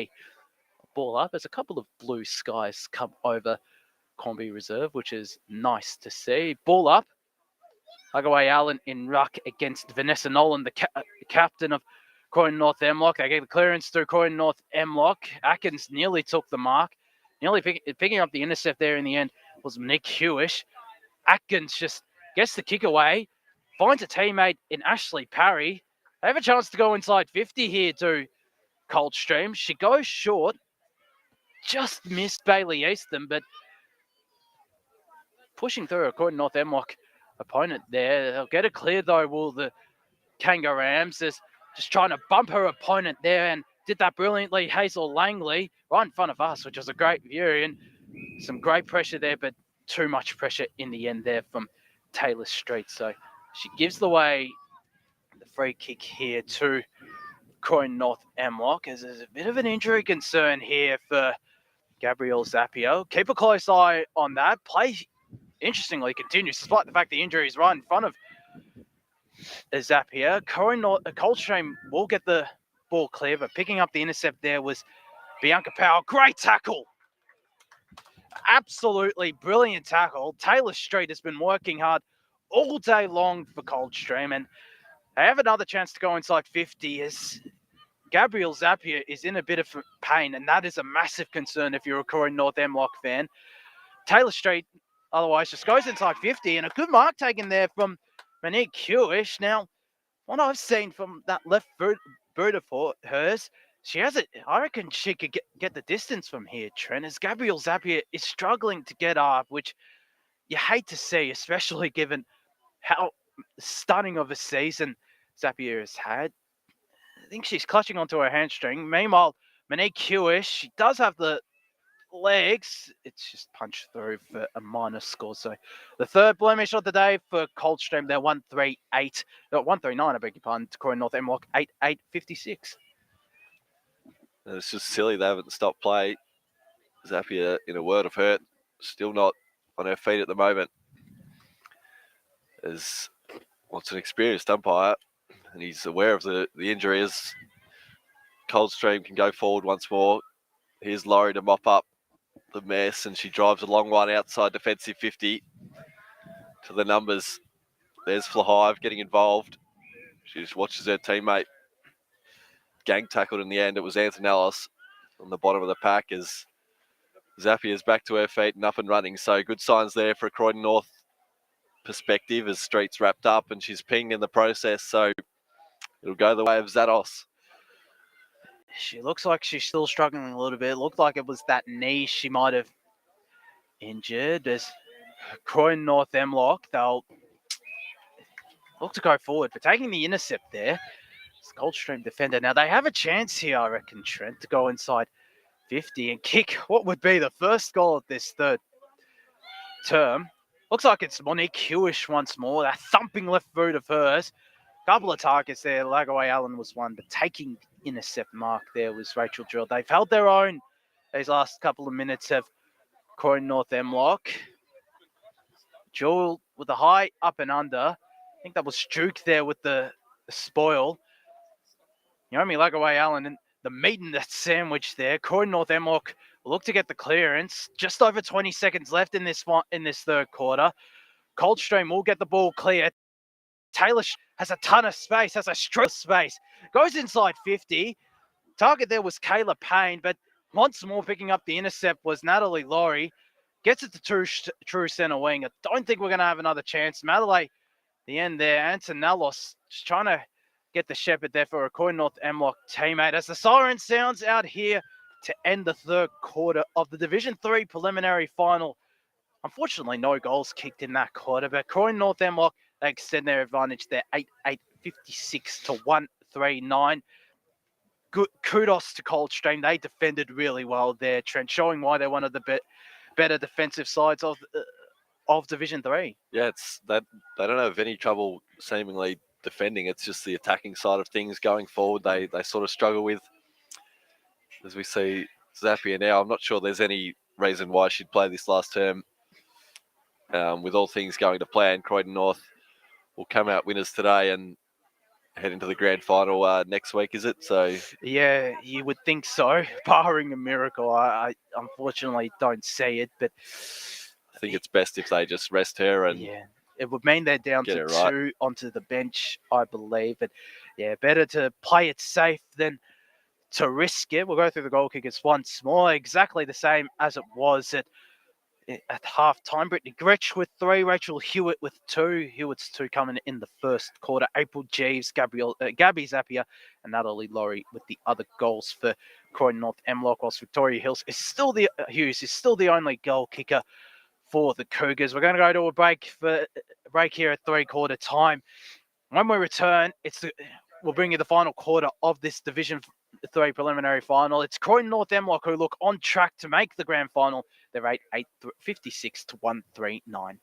Ball up. There's a couple of blue skies come over Quamby Reserve, which is nice to see. Ball up. Hugaway Allen in ruck against Vanessa Nolan, the captain of Croydon North MLOC. They gave the clearance through Croydon North MLOC. Atkins nearly took the mark. Nearly picking up the intercept there in the end was Nick Hewish. Atkins just gets the kick away, finds a teammate in Ashley Parry. They have a chance to go inside 50 here to Coldstream. She goes short. Just missed Bailey Easton, but pushing through a Croydon North MLOC opponent there. They'll get it clear though, will the Kangaroos. Just trying to bump her opponent there and did that brilliantly. Hazel Langley right in front of us, which was a great view and some great pressure there, but too much pressure in the end there from Taylor Street. So she gives the free kick here to Croydon North MLOC as there's a bit of an injury concern here for Gabrielle Zapier. Keep a close eye on that. Play interestingly continues, despite the fact the injury is right in front of Zapier. Coldstream will get the ball clear, but picking up the intercept there was Bianca Powell. Great tackle. Absolutely brilliant tackle. Taylor Street has been working hard all day long for Coldstream, and they have another chance to go inside 50 as Gabrielle Zapier is in a bit of pain, and that is a massive concern if you're a Croydon North MLOC fan. Taylor Street otherwise just goes inside 50, and a good mark taken there from Monique Hewish. Now, what I've seen from that left boot of hers, she has it. I reckon she could get the distance from here, Trent, as Gabrielle Zapier is struggling to get up, which you hate to see, especially given how stunning of a season Zapier has had. I think she's clutching onto her hamstring. Meanwhile, Monique Hewish, she does have the legs. It's just punched through for a minus score. So the third blemish of the day for Coldstream, they're 139, I beg your pardon, to Croydon North MLOC, 8-8-56. It's just silly they haven't stopped play. Zapier, in a word of hurt, still not on her feet at the moment. As what's an experienced umpire, and he's aware of the injury as Coldstream can go forward once more. Here's Laurie to mop up the mess, and she drives a long one outside defensive 50 to the numbers. There's Flahive getting involved. She just watches her teammate gang tackled in the end. It was Anthony Ellis on the bottom of the pack as Zapier's back to her feet and up and running. So good signs there for a Croydon North perspective as Street's wrapped up and she's pinged in the process. So it'll go the way of Zados. She looks like she's still struggling a little bit. It looked like it was that knee she might have injured. As Croydon North MLOC, they'll look to go forward. But taking the intercept there It's Coldstream defender. Now, they have a chance here, I reckon, Trent, to go inside 50 and kick what would be the first goal of this third term. Looks like it's Monique Hewish once more. That thumping left boot of hers. Couple of targets there. Lagaway Allen was one, but taking intercept mark there was Rachel Drill. They've held their own these last couple of minutes of Croydon North MLOC. Drill with the high up and under. I think that was Duke there with the spoil. Naomi Lagaway Allen and the meat in that sandwich there. Croydon North MLOC will look to get the clearance. Just over 20 seconds left in this third quarter. Coldstream will get the ball clear. Taylor has a ton of space, has a stroke of space. Goes inside 50. Target there was Kayla Payne, but once more picking up the intercept was Natalie Laurie. Gets it to true center wing. I don't think we're going to have another chance. Madeleine, the end there. Antonellos just trying to get the shepherd there for a Croydon North MLOC teammate. As the siren sounds out here to end the third quarter of the Division 3 preliminary final. Unfortunately, no goals kicked in that quarter, but Croydon North MLOC, they extend their advantage. They're 8-8-56 to 139. Good kudos to Coldstream. They defended really well there, Trent, showing why they're one of the better defensive sides of Division 3. Yeah, it's that they don't have any trouble seemingly defending. It's just the attacking side of things going forward. They sort of struggle with, as we see Zappia now. I'm not sure there's any reason why she'd play this last term. With all things going to plan, Croydon North will come out winners today and head into the grand final next week, is it? So yeah, you would think so, barring a miracle. I unfortunately don't see it, but I think it's best if they just rest her and yeah, it would mean they're down to right. 2 onto the bench, I believe. But yeah, better to play it safe than to risk it. We'll go through the goal kickers once more, exactly the same as it was at half time. Brittany Gretsch with 3, Rachel Hewitt with 2. Hewitt's 2 coming in the first quarter. April Jeeves, Gabby Zappia, and Natalie Laurie with the other goals for Croydon North MLOC, whilst Victoria Hughes is still the only goal kicker for the Cougars. We're going to go to a break here at 3-quarter time. When we return, we'll bring you the final quarter of this Division 3 preliminary final. It's Croydon North MLOC who look on track to make the grand final. They're 8-8-56 to 139.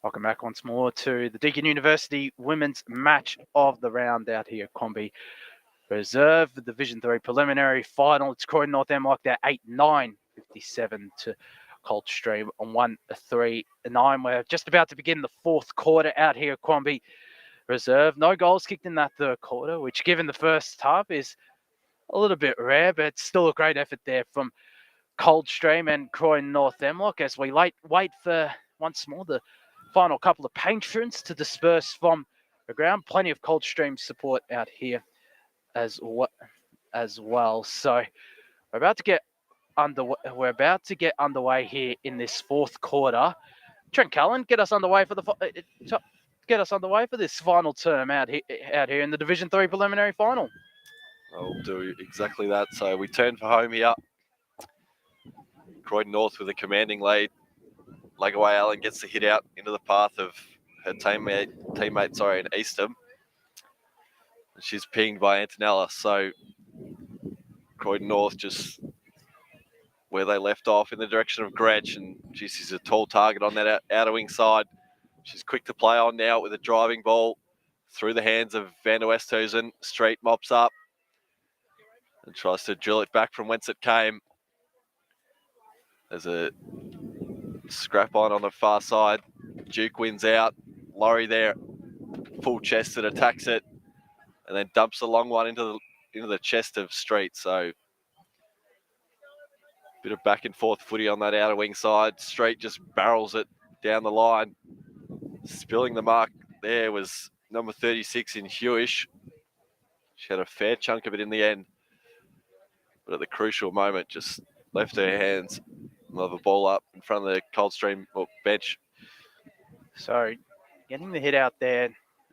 Welcome back once more to the Deakin University women's match of the round out here at Crombie Reserve, the Division 3 preliminary final. It's Croydon North MLOC. They're 8-9, 57 to Coldstream on 1-3-9. We're just about to begin the fourth quarter out here at Crombie Reserve. No goals kicked in that third quarter, which given the first half is a little bit rare, but still a great effort there from Coldstream and Croydon North MLOC as we wait for once more the final couple of patrons to disperse from the ground. Plenty of Coldstream support out here as well. So we're about to get underway here in this fourth quarter. Trent Cullen, get us underway for this final term out here in the Division 3 preliminary final. I'll do exactly that. So we turn for home here. Croydon North with a commanding lead. Lagaway Allen gets the hit out into the path of her teammate in Eastham. And she's pinged by Antonella. So Croydon North just where they left off in the direction of Gretsch, and she's a tall target on that outer wing side. She's quick to play on now with a driving ball through the hands of Van der Westhuizen. Straight mops up and tries to drill it back from whence it came. There's a scrap on the far side. Duke wins out. Laurie there, full chested, attacks it, and then dumps a long one into the chest of Street. So bit of back and forth footy on that outer wing side. Street just barrels it down the line. Spilling the mark there was number 36 in Hewish. She had a fair chunk of it in the end, but at the crucial moment just left her hands. Of a ball up in front of the Coldstream bench. So getting the hit out there,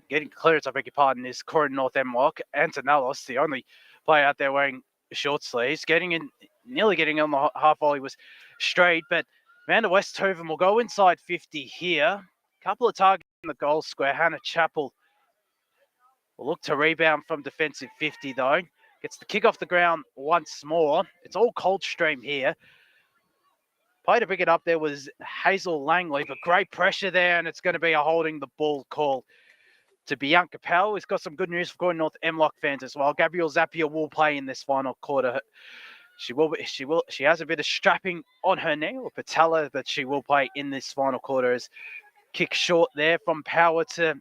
getting clearance, I beg your pardon, is Croydon North MLOC. Antonellos, the only player out there wearing short sleeves, nearly getting on the half volley was Straight, but Van der Westhuizen will go inside 50 here. Couple of targets in the goal square. Hannah Chappell will look to rebound from defensive 50 though. Gets the kick off the ground once more. It's all Coldstream here. Play to pick it up there was Hazel Langley, but great pressure there, and it's going to be a holding the ball call to Bianca Powell. He's got some good news for Croydon North MLOC fans as well. Gabrielle Zapier will play in this final quarter. She has a bit of strapping on her knee or patella, but she will play in this final quarter. As kick short there from Power to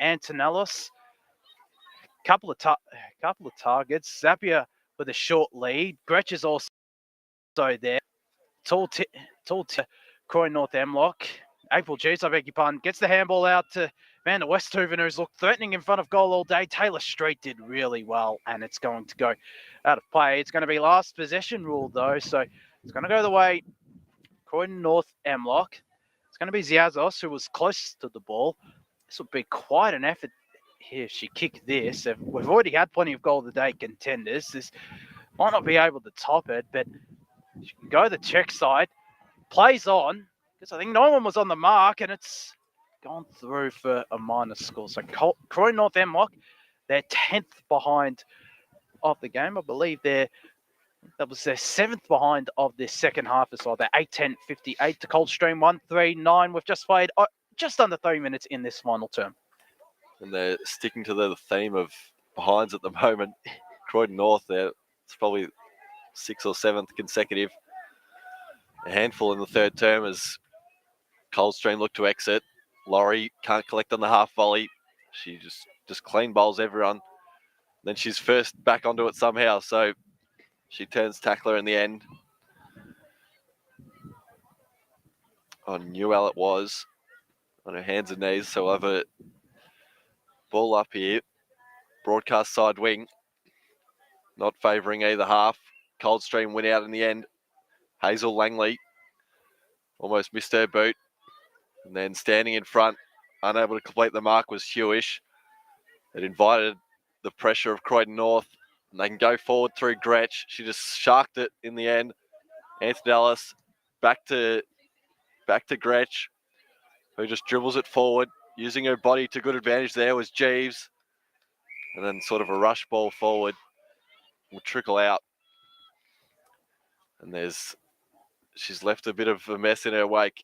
Antonellos. Couple of targets. Zapier with a short lead. Gretsch is also there. Tall Croydon North MLOC. April Jews, I beg your pardon, gets the handball out to Van der Westhuizen, who's looked threatening in front of goal all day. Taylor Street did really well, and it's going to go out of play. It's going to be last possession rule, though, so it's going to go the way Croydon North MLOC. It's going to be Ziazos, who was close to the ball. This will be quite an effort here if she kicked this. We've already had plenty of goal of the day contenders. This might not be able to top it, but she can go the check side, plays on, because I think no one was on the mark, and it's gone through for a minus score. So Croydon North MLOC, they're 10th behind of the game. I believe that was their 7th behind of this second half as well. They're 8-10, 58 to Coldstream, 1-3-9. We've just played just under 30 minutes in this final term. And they're sticking to the theme of behinds at the moment. Croydon North, it's probably 6th or 7th consecutive. A handful in the third term as Coldstream look to exit. Laurie can't collect on the half volley. She just clean bowls everyone. Then she's first back onto it somehow, so she turns tackler in the end. On Newell it was, on her hands and knees, so we'll have a ball up here. Broadcast side wing, not favouring either half. Coldstream win out in the end. Hazel Langley almost missed her boot. And then standing in front, unable to complete the mark, was Hewish. It invited the pressure of Croydon North, and they can go forward through Gretsch. She just sharked it in the end. Anthony Ellis back to Gretsch, who just dribbles it forward, using her body to good advantage. There was Jeeves, and then sort of a rush ball forward will trickle out. And she's left a bit of a mess in her wake.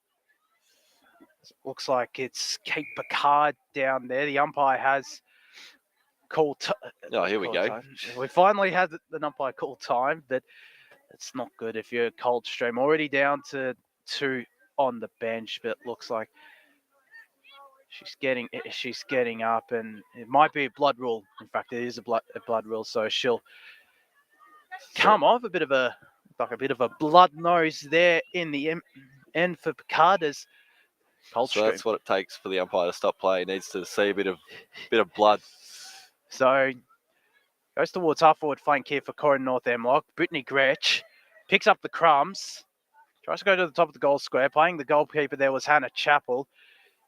Looks like it's Kate Picard down there. The umpire has called. Oh, here we go. Time. We finally had the umpire call time, but it's not good if you're Coldstream already down to 2 on the bench. But it looks like she's getting up, and it might be a blood rule. In fact, it is a blood rule, so she'll come off a bit of a blood nose there in the end for Picard as Coldstream. So that's what it takes for the umpire to stop play. He needs to see a bit of blood. So goes towards half forward flank here for Croydon North MLOC. Brittany Gretsch picks up the crumbs, tries to go to the top of the goal square. Playing the goalkeeper there was Hannah Chappell.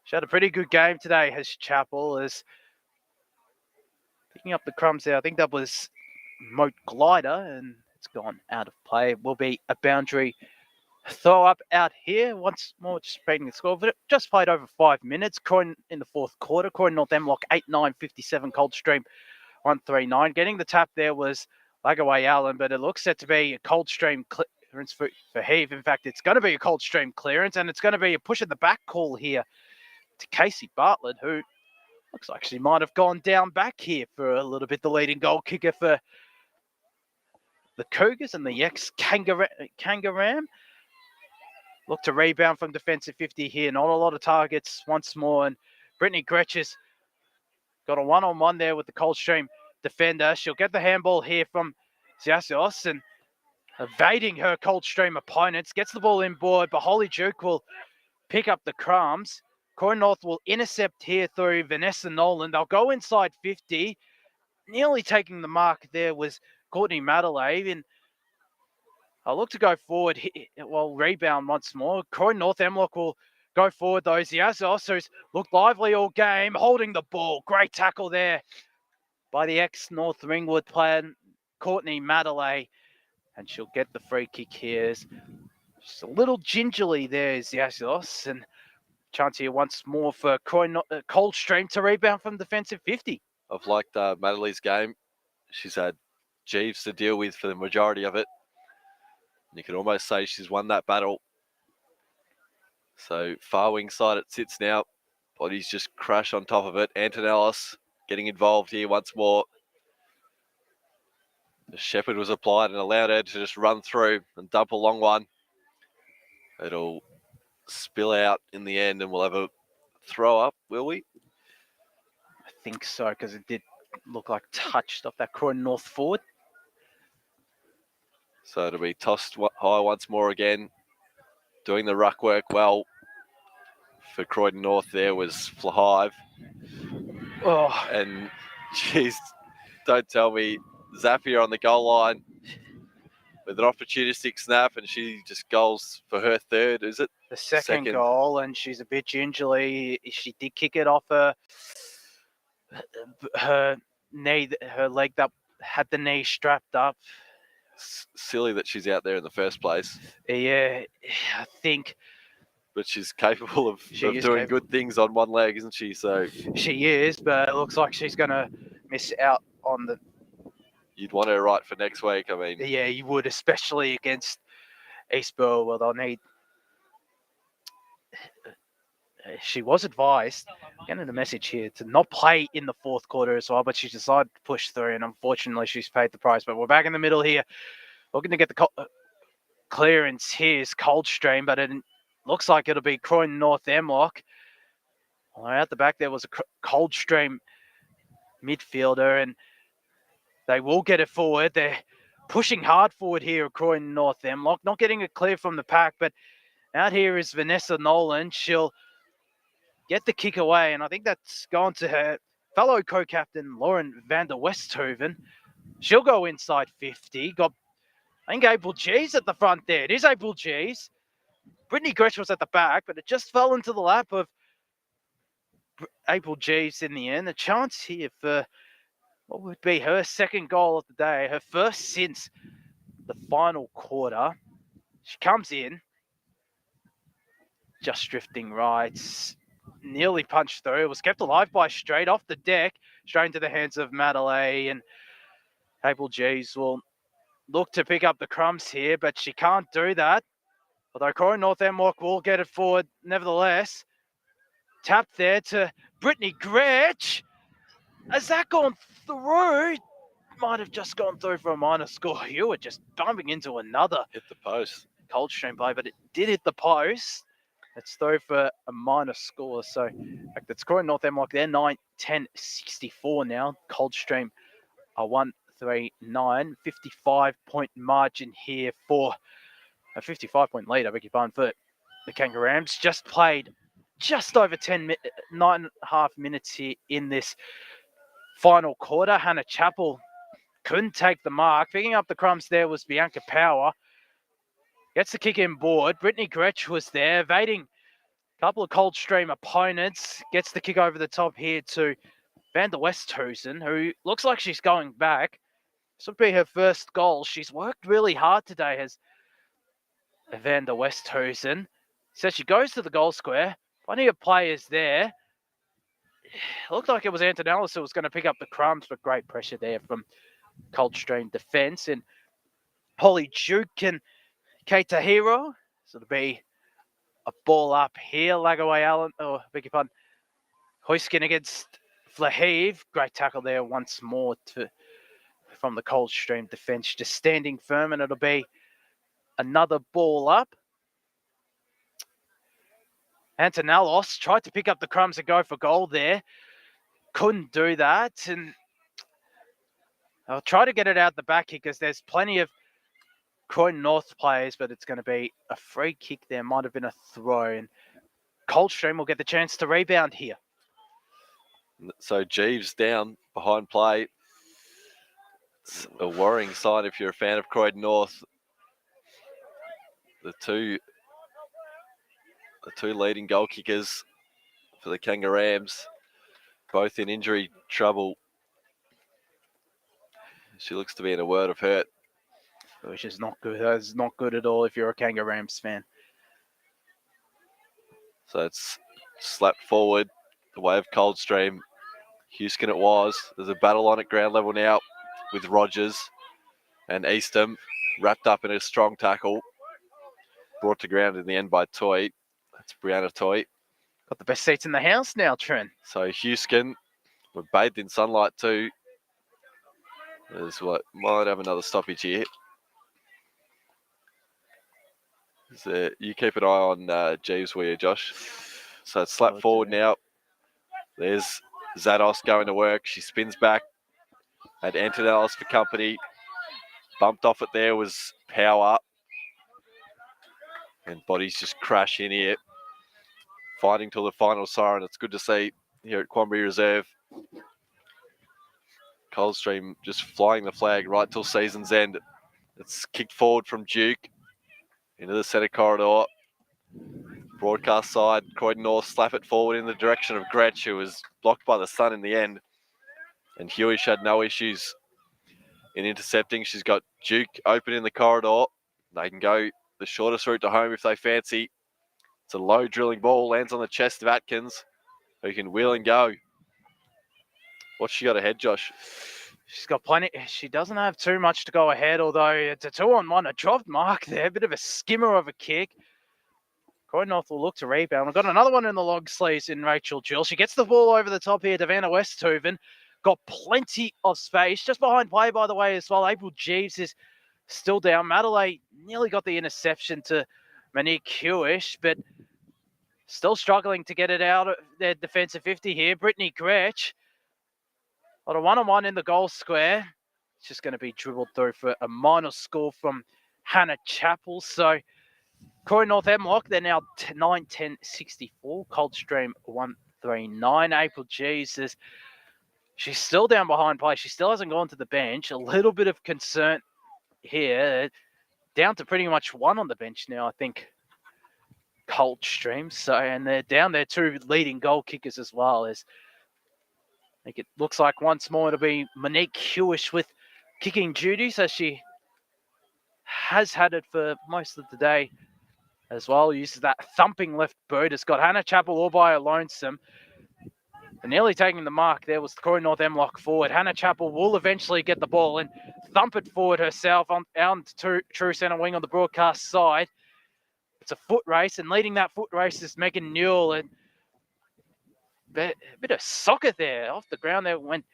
She had a pretty good game today, has Chappell, as picking up the crumbs there. I think that was Moat Glider, and it's gone out of play. It will be a boundary throw up out here. Once more, just beating the score. But it just played over 5 minutes. Croydon in the fourth quarter. Croydon North MLOC 8-9-57. Coldstream 1-3-9. Getting the tap there was Lagaway Allen, but it looks set to be a Coldstream clearance for Heave. In fact, it's going to be a Coldstream clearance, and it's going to be a push at the back call here to Casey Bartlett, who looks like she might have gone down back here for a little bit. The leading goal kicker for the Cougars and the ex-Kangaram. Look to rebound from defensive 50 here. Not a lot of targets once more. And Brittany Gretsch got a one-on-one there with the Coldstream defender. She'll get the handball here from Ziasios and evading her Coldstream opponents. Gets the ball inboard, but Holly Duke will pick up the crumbs. Croydon North will intercept here through Vanessa Nolan. They'll go inside 50. Nearly taking the mark there was Courtney Madelay. And I'll look to go forward. Well, rebound once more. Croydon North MLOC will go forward, though. Ziazos, who's looked lively all game, holding the ball. Great tackle there by the ex-North Ringwood player, Courtney Madelay. And she'll get the free kick here. Just a little gingerly there, Ziazos. And chance here once more for Coldstream to rebound from defensive 50. I've liked Madeleine's game. She's had Jeeves to deal with for the majority of it. You can almost say she's won that battle. So far wing side it sits now. Bodies just crash on top of it. Antonellis getting involved here once more. The Shepherd was applied and allowed her to just run through and dump a long one. It'll spill out in the end and we'll have a throw up, will we? I think so, because it did look like touched off that Croydon North forward. So it'll be tossed high once more again. Doing the ruck work well for Croydon North there was Flahive. Oh. And, geez, don't tell me, Zapier on the goal line with an opportunistic snap, and she just goals for her third, is it? The second goal, and she's a bit gingerly. She did kick it off her knee, her leg that had the knee strapped up. Silly that she's out there in the first place. Yeah, I think. But she's capable of doing good things on one leg, isn't she? So she is, but it looks like she's going to miss out on the. You'd want her right for next week. I mean, yeah, you would, especially against East Burwell. They'll need. She was advised, getting a message here, to not play in the fourth quarter as well, but she decided to push through, and unfortunately she's paid the price. But we're back in the middle here. Looking to get the clearance here is Coldstream, but it looks like it'll be Croydon North MLOC. Well, out the back there was a Coldstream midfielder, and they will get it forward. They're pushing hard forward here at Croydon North MLOC, not getting it clear from the pack, but out here is Vanessa Nolan. She'll get the kick away, and I think that's gone to her fellow co-captain, Lauren van der Westhoven. She'll go inside 50. Got, I think, April G's at the front there. It is April G's. Brittany Gretsch was at the back, but it just fell into the lap of April G's in the end. A chance here for what would be her second goal of the day, her first since the final quarter. She comes in, just drifting right, nearly punched through. It was kept alive by straight off the deck, straight into the hands of Madelay, and April G's will look to pick up the crumbs here, but she can't do that. Although Croydon North MLOC will get it forward nevertheless. tap there to Brittany Gretsch. Has that gone through? Might have just gone through for a minor score. You were just bumping into another Hit the post. Coldstream play, but it did hit the post. It's through for a minor score. So, in fact, it's Croydon North MLOC. They're 9-10-64 now. Coldstream are 1-3-9. 55-point margin here for a 55-point lead, I beg your pardon, for the Kangaroos. Just played just over 9.5 minutes here in this final quarter. Hannah Chappell couldn't take the mark. Picking up the crumbs there was Bianca Power. Gets the kick in board. Brittany Gretsch was there, evading a couple of Coldstream opponents. Gets the kick over the top here to Van der Westhuizen, who looks like she's going back. This would be her first goal. She's worked really hard today as Van der Westhuizen. So she goes to the goal square. Plenty of players there. It looked like it was Antonellis who was going to pick up the crumbs, but great pressure there from Coldstream defence. And Holly Duke and Kate Tahiro. So it'll be a ball up here. Lagaway Allen, beg your pardon. Hoiskin against Flaheeve. Great tackle there once more from the Coldstream defence. Just standing firm, and it'll be another ball up. Antonellos tried to pick up the crumbs and go for goal there. Couldn't do that. And I'll try to get it out the back here because there's plenty of Croydon North players, but it's going to be a free kick there. Might have been a throw. And Coldstream will get the chance to rebound here. So Jeeves down behind play. It's a worrying sign if you're a fan of Croydon North. The two leading goal kickers for the Kangaroos, both in injury trouble. She looks to be in a world of hurt. Which is not good. That's not good at all if you're a Kangaroos fan. So it's slapped forward the way of Coldstream. Houston it was. There's a battle on at ground level now with Rogers and Eastham wrapped up in a strong tackle. Brought to ground in the end by Toy. That's Brianna Toy. Got the best seats in the house now, Trent. So Houston, we're bathed in sunlight too. There's what might have another stoppage here. So you keep an eye on Jeeves, will you, Josh? So it's slapped forward now. There's Zados going to work. She spins back. Had Antonellis for company. Bumped off it there was Power. And bodies just crash in here. Fighting till the final siren. It's good to see here at Quanbury Reserve. Coldstream just flying the flag right till season's end. It's kicked forward from Duke into the centre corridor. Broadcast side, Croydon North slap it forward in the direction of Gretsch, who was blocked by the sun in the end. And Hewish had no issues in intercepting. She's got Duke open in the corridor. They can go the shortest route to home if they fancy. It's a low drilling ball, lands on the chest of Atkins, who can wheel and go. What's she got ahead, Josh? She's got plenty. She doesn't have too much to go ahead, although it's a 2-on-1. A dropped mark there, a bit of a skimmer of a kick. Croydon North will look to rebound. We've got another one in the long sleeves in Rachel Jill. She gets the ball over the top here to Vanna Westhuizen. Got plenty of space. Just behind play, by the way, as well. April Jeeves is still down. Madeley nearly got the interception to Monique Hewish, but still struggling to get it out of their defensive 50 here. Brittany Gretsch. Got a 1-on-1 in the goal square. It's just going to be dribbled through for a minor score from Hannah Chappell. So Croydon North MLOC, they're now 9-10-64. Coldstream 1-3-9. April Jesus, she's still down behind play. She still hasn't gone to the bench. A little bit of concern here. Down to pretty much one on the bench now, I think, Coldstream. So, and they're down their two leading goal kickers as well. I think it looks like once more it'll be Monique Hewish with kicking duties, as she has had it for most of the day as well. Uses that thumping left boot. It's got Hannah Chappell all by her lonesome. And nearly taking the mark there was the Croydon North MLOC forward. Hannah Chappell will eventually get the ball and thump it forward herself on to true centre wing on the broadcast side. It's a foot race, and leading that foot race is Megan Newell. And bit of soccer there. Off the ground there went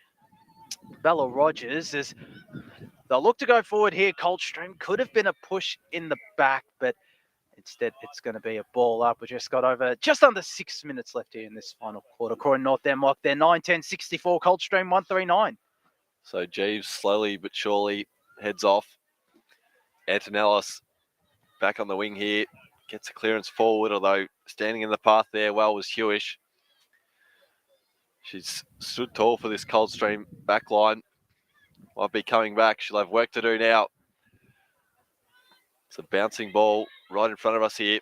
Bella Rogers. As they'll look to go forward here, Coldstream could have been a push in the back, but instead it's going to be a ball up. We just got over just under 6 minutes left here in this final quarter. Croydon North MLOC, they're 9-10-64, Coldstream 139. So Jeeves slowly but surely heads off. Antonellis back on the wing here. Gets a clearance forward, although standing in the path there well was Hewish. She's stood tall for this Coldstream back line. Might be coming back. She'll have work to do now. It's a bouncing ball right in front of us here.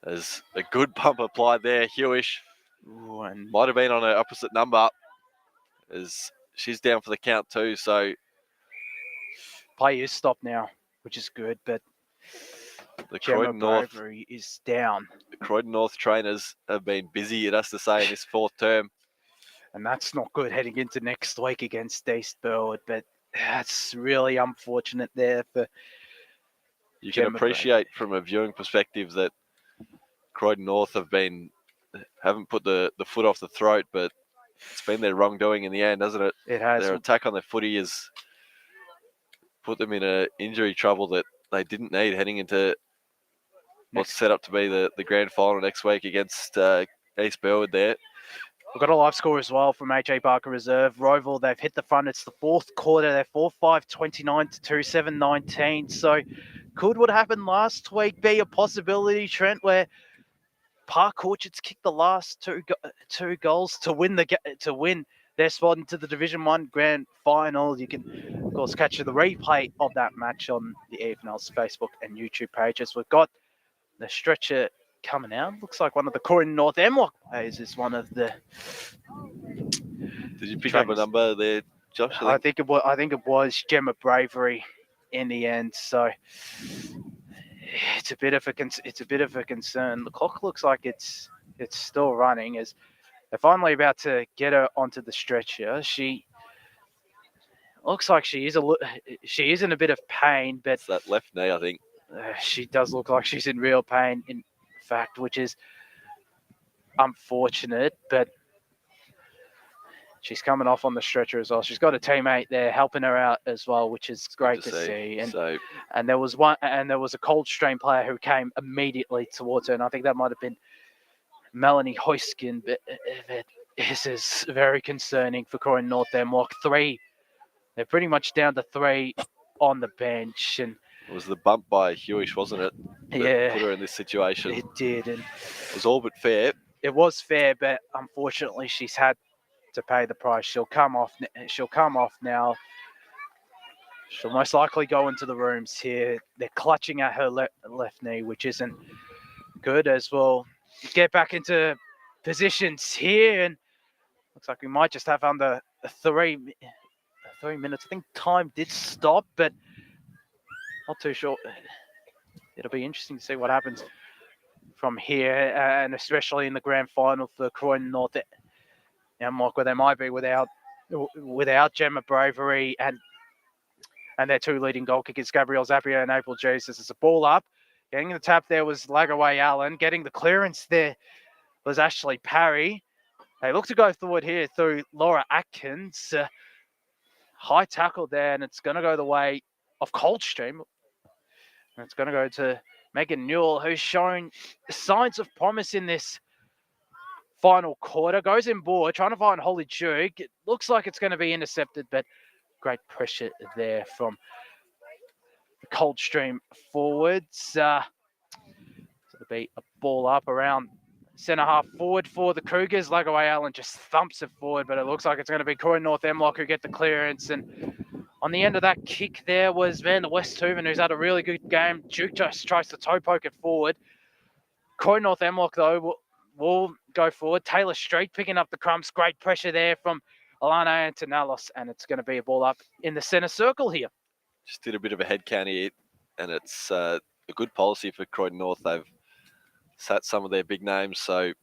There's a good bump applied there. Hewish might have been on her opposite number, as she's down for the count too. So play is stopped now, which is good, but the Croydon North is down. The Croydon North trainers have been busy, it has to say, in this fourth term. And that's not good heading into next week against East Burwood, but that's really unfortunate there for You can appreciate from a viewing perspective that Croydon North haven't put the foot off the throat, but it's been their wrongdoing in the end, hasn't it? It has. Their attack on their footy has put them in a injury trouble that they didn't need heading into what's set up to be the grand final next week against East Burwood there. We've got a live score as well from HA Barker Reserve. Roval, they've hit the front. It's the fourth quarter. They're 4-5, 29 to 2-7, 19. So could what happened last week be a possibility, Trent, where Park Orchards kicked the last two goals to win their spot into the Division 1 grand final? You can, of course, catch the replay of that match on the EFNL's Facebook and YouTube pages. We've got the stretcher coming out. Looks like one of the Croydon North MLOC players is one of the. Did you pick up a number there, Josh? I think it was Gemma Bravery in the end. So it's a bit of a concern. The clock looks like it's still running as they're finally about to get her onto the stretcher. She looks like she is in a bit of pain, but it's that left knee, I think. She does look like she's in real pain, in fact, which is unfortunate, but she's coming off on the stretcher as well. She's got a teammate there helping her out as well, which is great to see. And there was a Coldstream player who came immediately towards her, and I think that might have been Melanie Hoiskin, but this is very concerning for Croydon North MLOC. They're pretty much down to 3 on the bench, and it was the bump by Hewish, wasn't it? Yeah. Put her in this situation. It did. And it was all but fair. It was fair, but unfortunately she's had to pay the price. She'll come off now. She'll most likely go into the rooms here. They're clutching at her left knee, which isn't good as well. Get back into positions here, and looks like we might just have under 3 minutes. I think time did stop, but not too sure. It'll be interesting to see what happens from here, and especially in the grand final for Croydon North MLOC, where they might be without Gemma Bravery and their 2 leading goal kickers, Gabrielle Zappia and April Jesus. It's a ball up. Getting the tap there was Lagaway Allen. Getting the clearance there was Ashley Parry. They look to go forward here through Laura Atkins. High tackle there, and it's going to go the way of Coldstream. And it's going to go to Megan Newell, who's shown signs of promise in this final quarter. Goes in board, trying to find Holly Duke. It looks like it's going to be intercepted, but great pressure there from the Coldstream forwards. So it'll be a ball up around centre half forward for the Cougars. Lagaway Allen just thumps it forward, but it looks like it's going to be Croydon North MLOC who get the clearance. And on the end of that kick there was Van der Westhoven, who's had a really good game. Duke just tries to toe poke it forward. Croydon North MLOC, though, will go forward. Taylor Street picking up the crumbs. Great pressure there from Alana Antonellos, and it's going to be a ball up in the centre circle here. Just did a bit of a head count here, and it's a good policy for Croydon North. They've sat some of their big names, so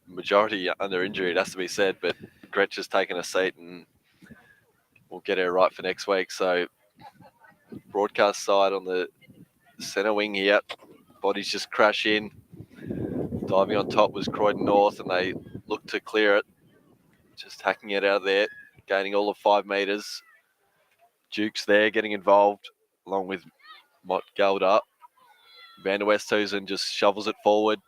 majority under injury, it has to be said, but Gretch has taken a seat and we'll get her right for next week. So broadcast side on the centre wing here, bodies just crash in. Diving on top was Croydon North, and they looked to clear it. Just hacking it out of there, gaining all of 5 metres. Duke's there getting involved, along with Mott Gelder. Van der Westhuizen just shovels it forward.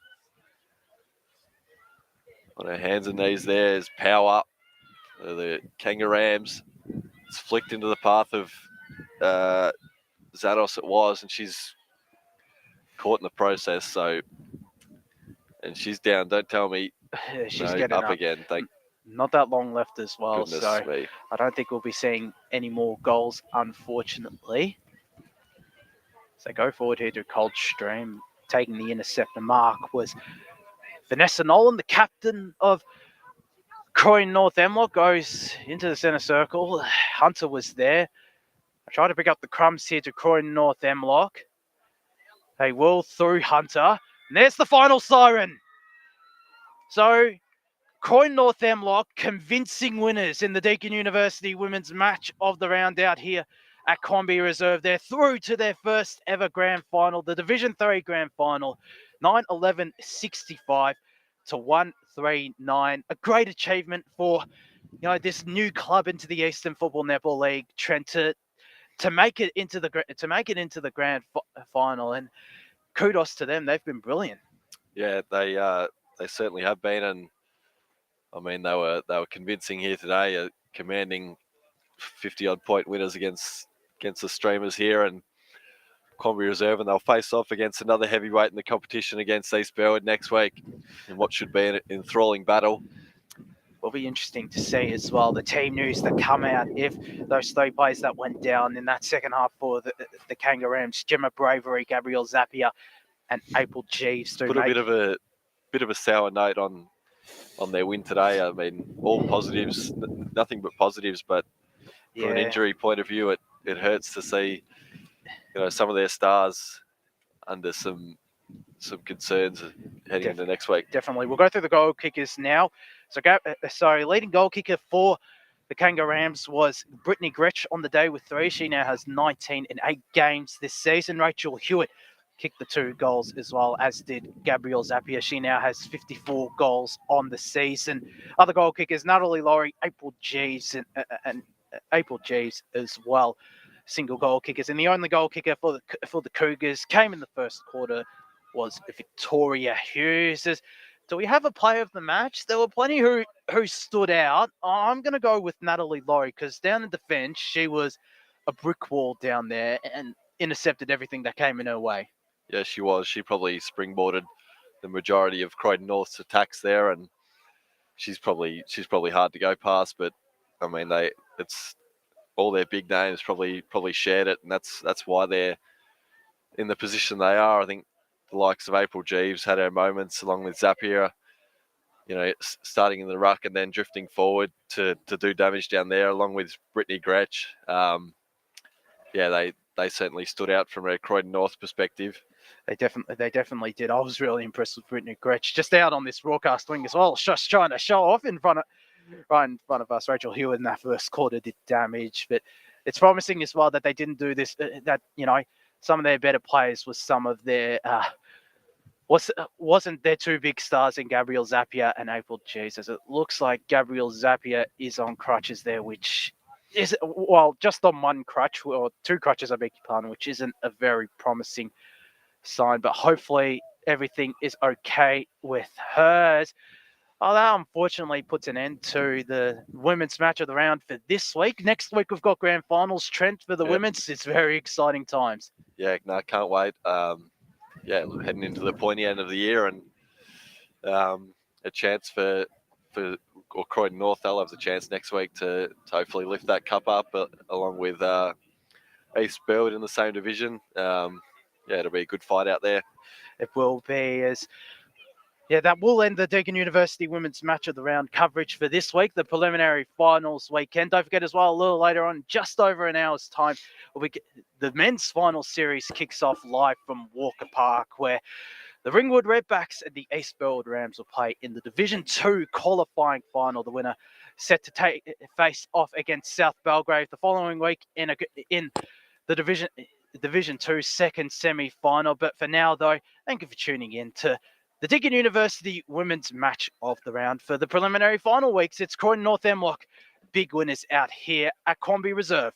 On her hands and knees there is power. The Kangaroos. It's flicked into the path of Zados it was, and she's caught in the process. So, and she's down. Don't tell me. She's No, getting up again. Thank Not that long left as well, goodness so me. I don't think we'll be seeing any more goals, unfortunately. So go forward here to Coldstream. Taking the interceptor mark was Vanessa Nolan, the captain of Croydon North MLOC, goes into the centre circle. Hunter was there. I try to pick up the crumbs here to Croydon North MLOC. They will through Hunter. And there's the final siren. So Croydon North MLOC convincing winners in the Deakin University women's match of the round out here at Combi Reserve. They're through to their first ever grand final, the Division 3 grand final, 9-11-65 to 139. A great achievement for this new club into the Eastern Football Netball League, Trent, to make it into the grand final, and kudos to them. They've been brilliant. Yeah, they certainly have been, and I mean they were convincing here today, commanding 50-odd point winners against the Streamers here and Combi Reserve, and they'll face off against another heavyweight in the competition against East Burwood next week in what should be an enthralling battle. Will be interesting to see as well the team news that come out if those 3 players that went down in that second half for the Kangaroos, Gemma Bravery, Gabrielle Zapier, and April Jeeves, put a bit of a sour note on their win today. I mean, all positives, nothing but positives, but from an injury point of view, it hurts to see some of their stars under some concerns heading into next week. Definitely. We'll go through the goal kickers now. So leading goal kicker for the Kangaroos was Brittany Gretsch on the day with 3. She now has 19 in 8 games this season. Rachel Hewitt kicked the 2 goals as well, as did Gabrielle Zapier. She now has 54 goals on the season. Other goal kickers, Natalie Laurie, April Jeeves, and April Jeeves as well. Single goal kickers. And the only goal kicker for the Cougars came in the first quarter was Victoria Hughes. Do we have a player of the match? There were plenty who stood out. I'm going to go with Natalie Laurie because down in defence, she was a brick wall down there and intercepted everything that came in her way. Yeah, she was. She probably springboarded the majority of Croydon North's attacks there, and she's probably hard to go past. But I mean, it's all their big names probably shared it, and that's why they're in the position they are. I think the likes of April Jeeves had her moments, along with Zapier, starting in the ruck and then drifting forward to do damage down there, along with Brittany Gretsch. They certainly stood out from a Croydon North perspective. They definitely did. I was really impressed with Brittany Gretsch, just out on this broadcast wing as well, just trying to show off right in front of us. Rachel Hewitt in that first quarter did damage, but it's promising as well that they didn't do this. That some of their better players was some of their wasn't their 2 big stars in Gabrielle Zapier and April Jesus. It looks like Gabrielle Zapier is on crutches there, which is just on 1 crutch or 2 crutches, I beg your pardon, which isn't a very promising sign. But hopefully everything is okay with hers. Oh, that unfortunately puts an end to the women's match of the round for this week. Next week, we've got grand finals, Trent, for the women's. It's very exciting times. Yeah, no, can't wait. Heading into the pointy end of the year, and a chance for Croydon North. They'll have the chance next week to hopefully lift that cup up, along with East Burwood in the same division. It'll be a good fight out there. It will be, that will end the Deakin University Women's Match of the Round coverage for this week, the preliminary finals weekend. Don't forget as well, a little later on, just over an hour's time, the men's final series kicks off live from Walker Park, where the Ringwood Redbacks and the East Burwood Rams will play in the Division 2 qualifying final. The winner set to face off against South Belgrave the following week in the Division 2 second semi-final. But for now, though, thank you for tuning in to The Deakin University women's match of the round for the preliminary final weeks. It's Croydon North MLOC. Big winners out here at Crombie Reserve.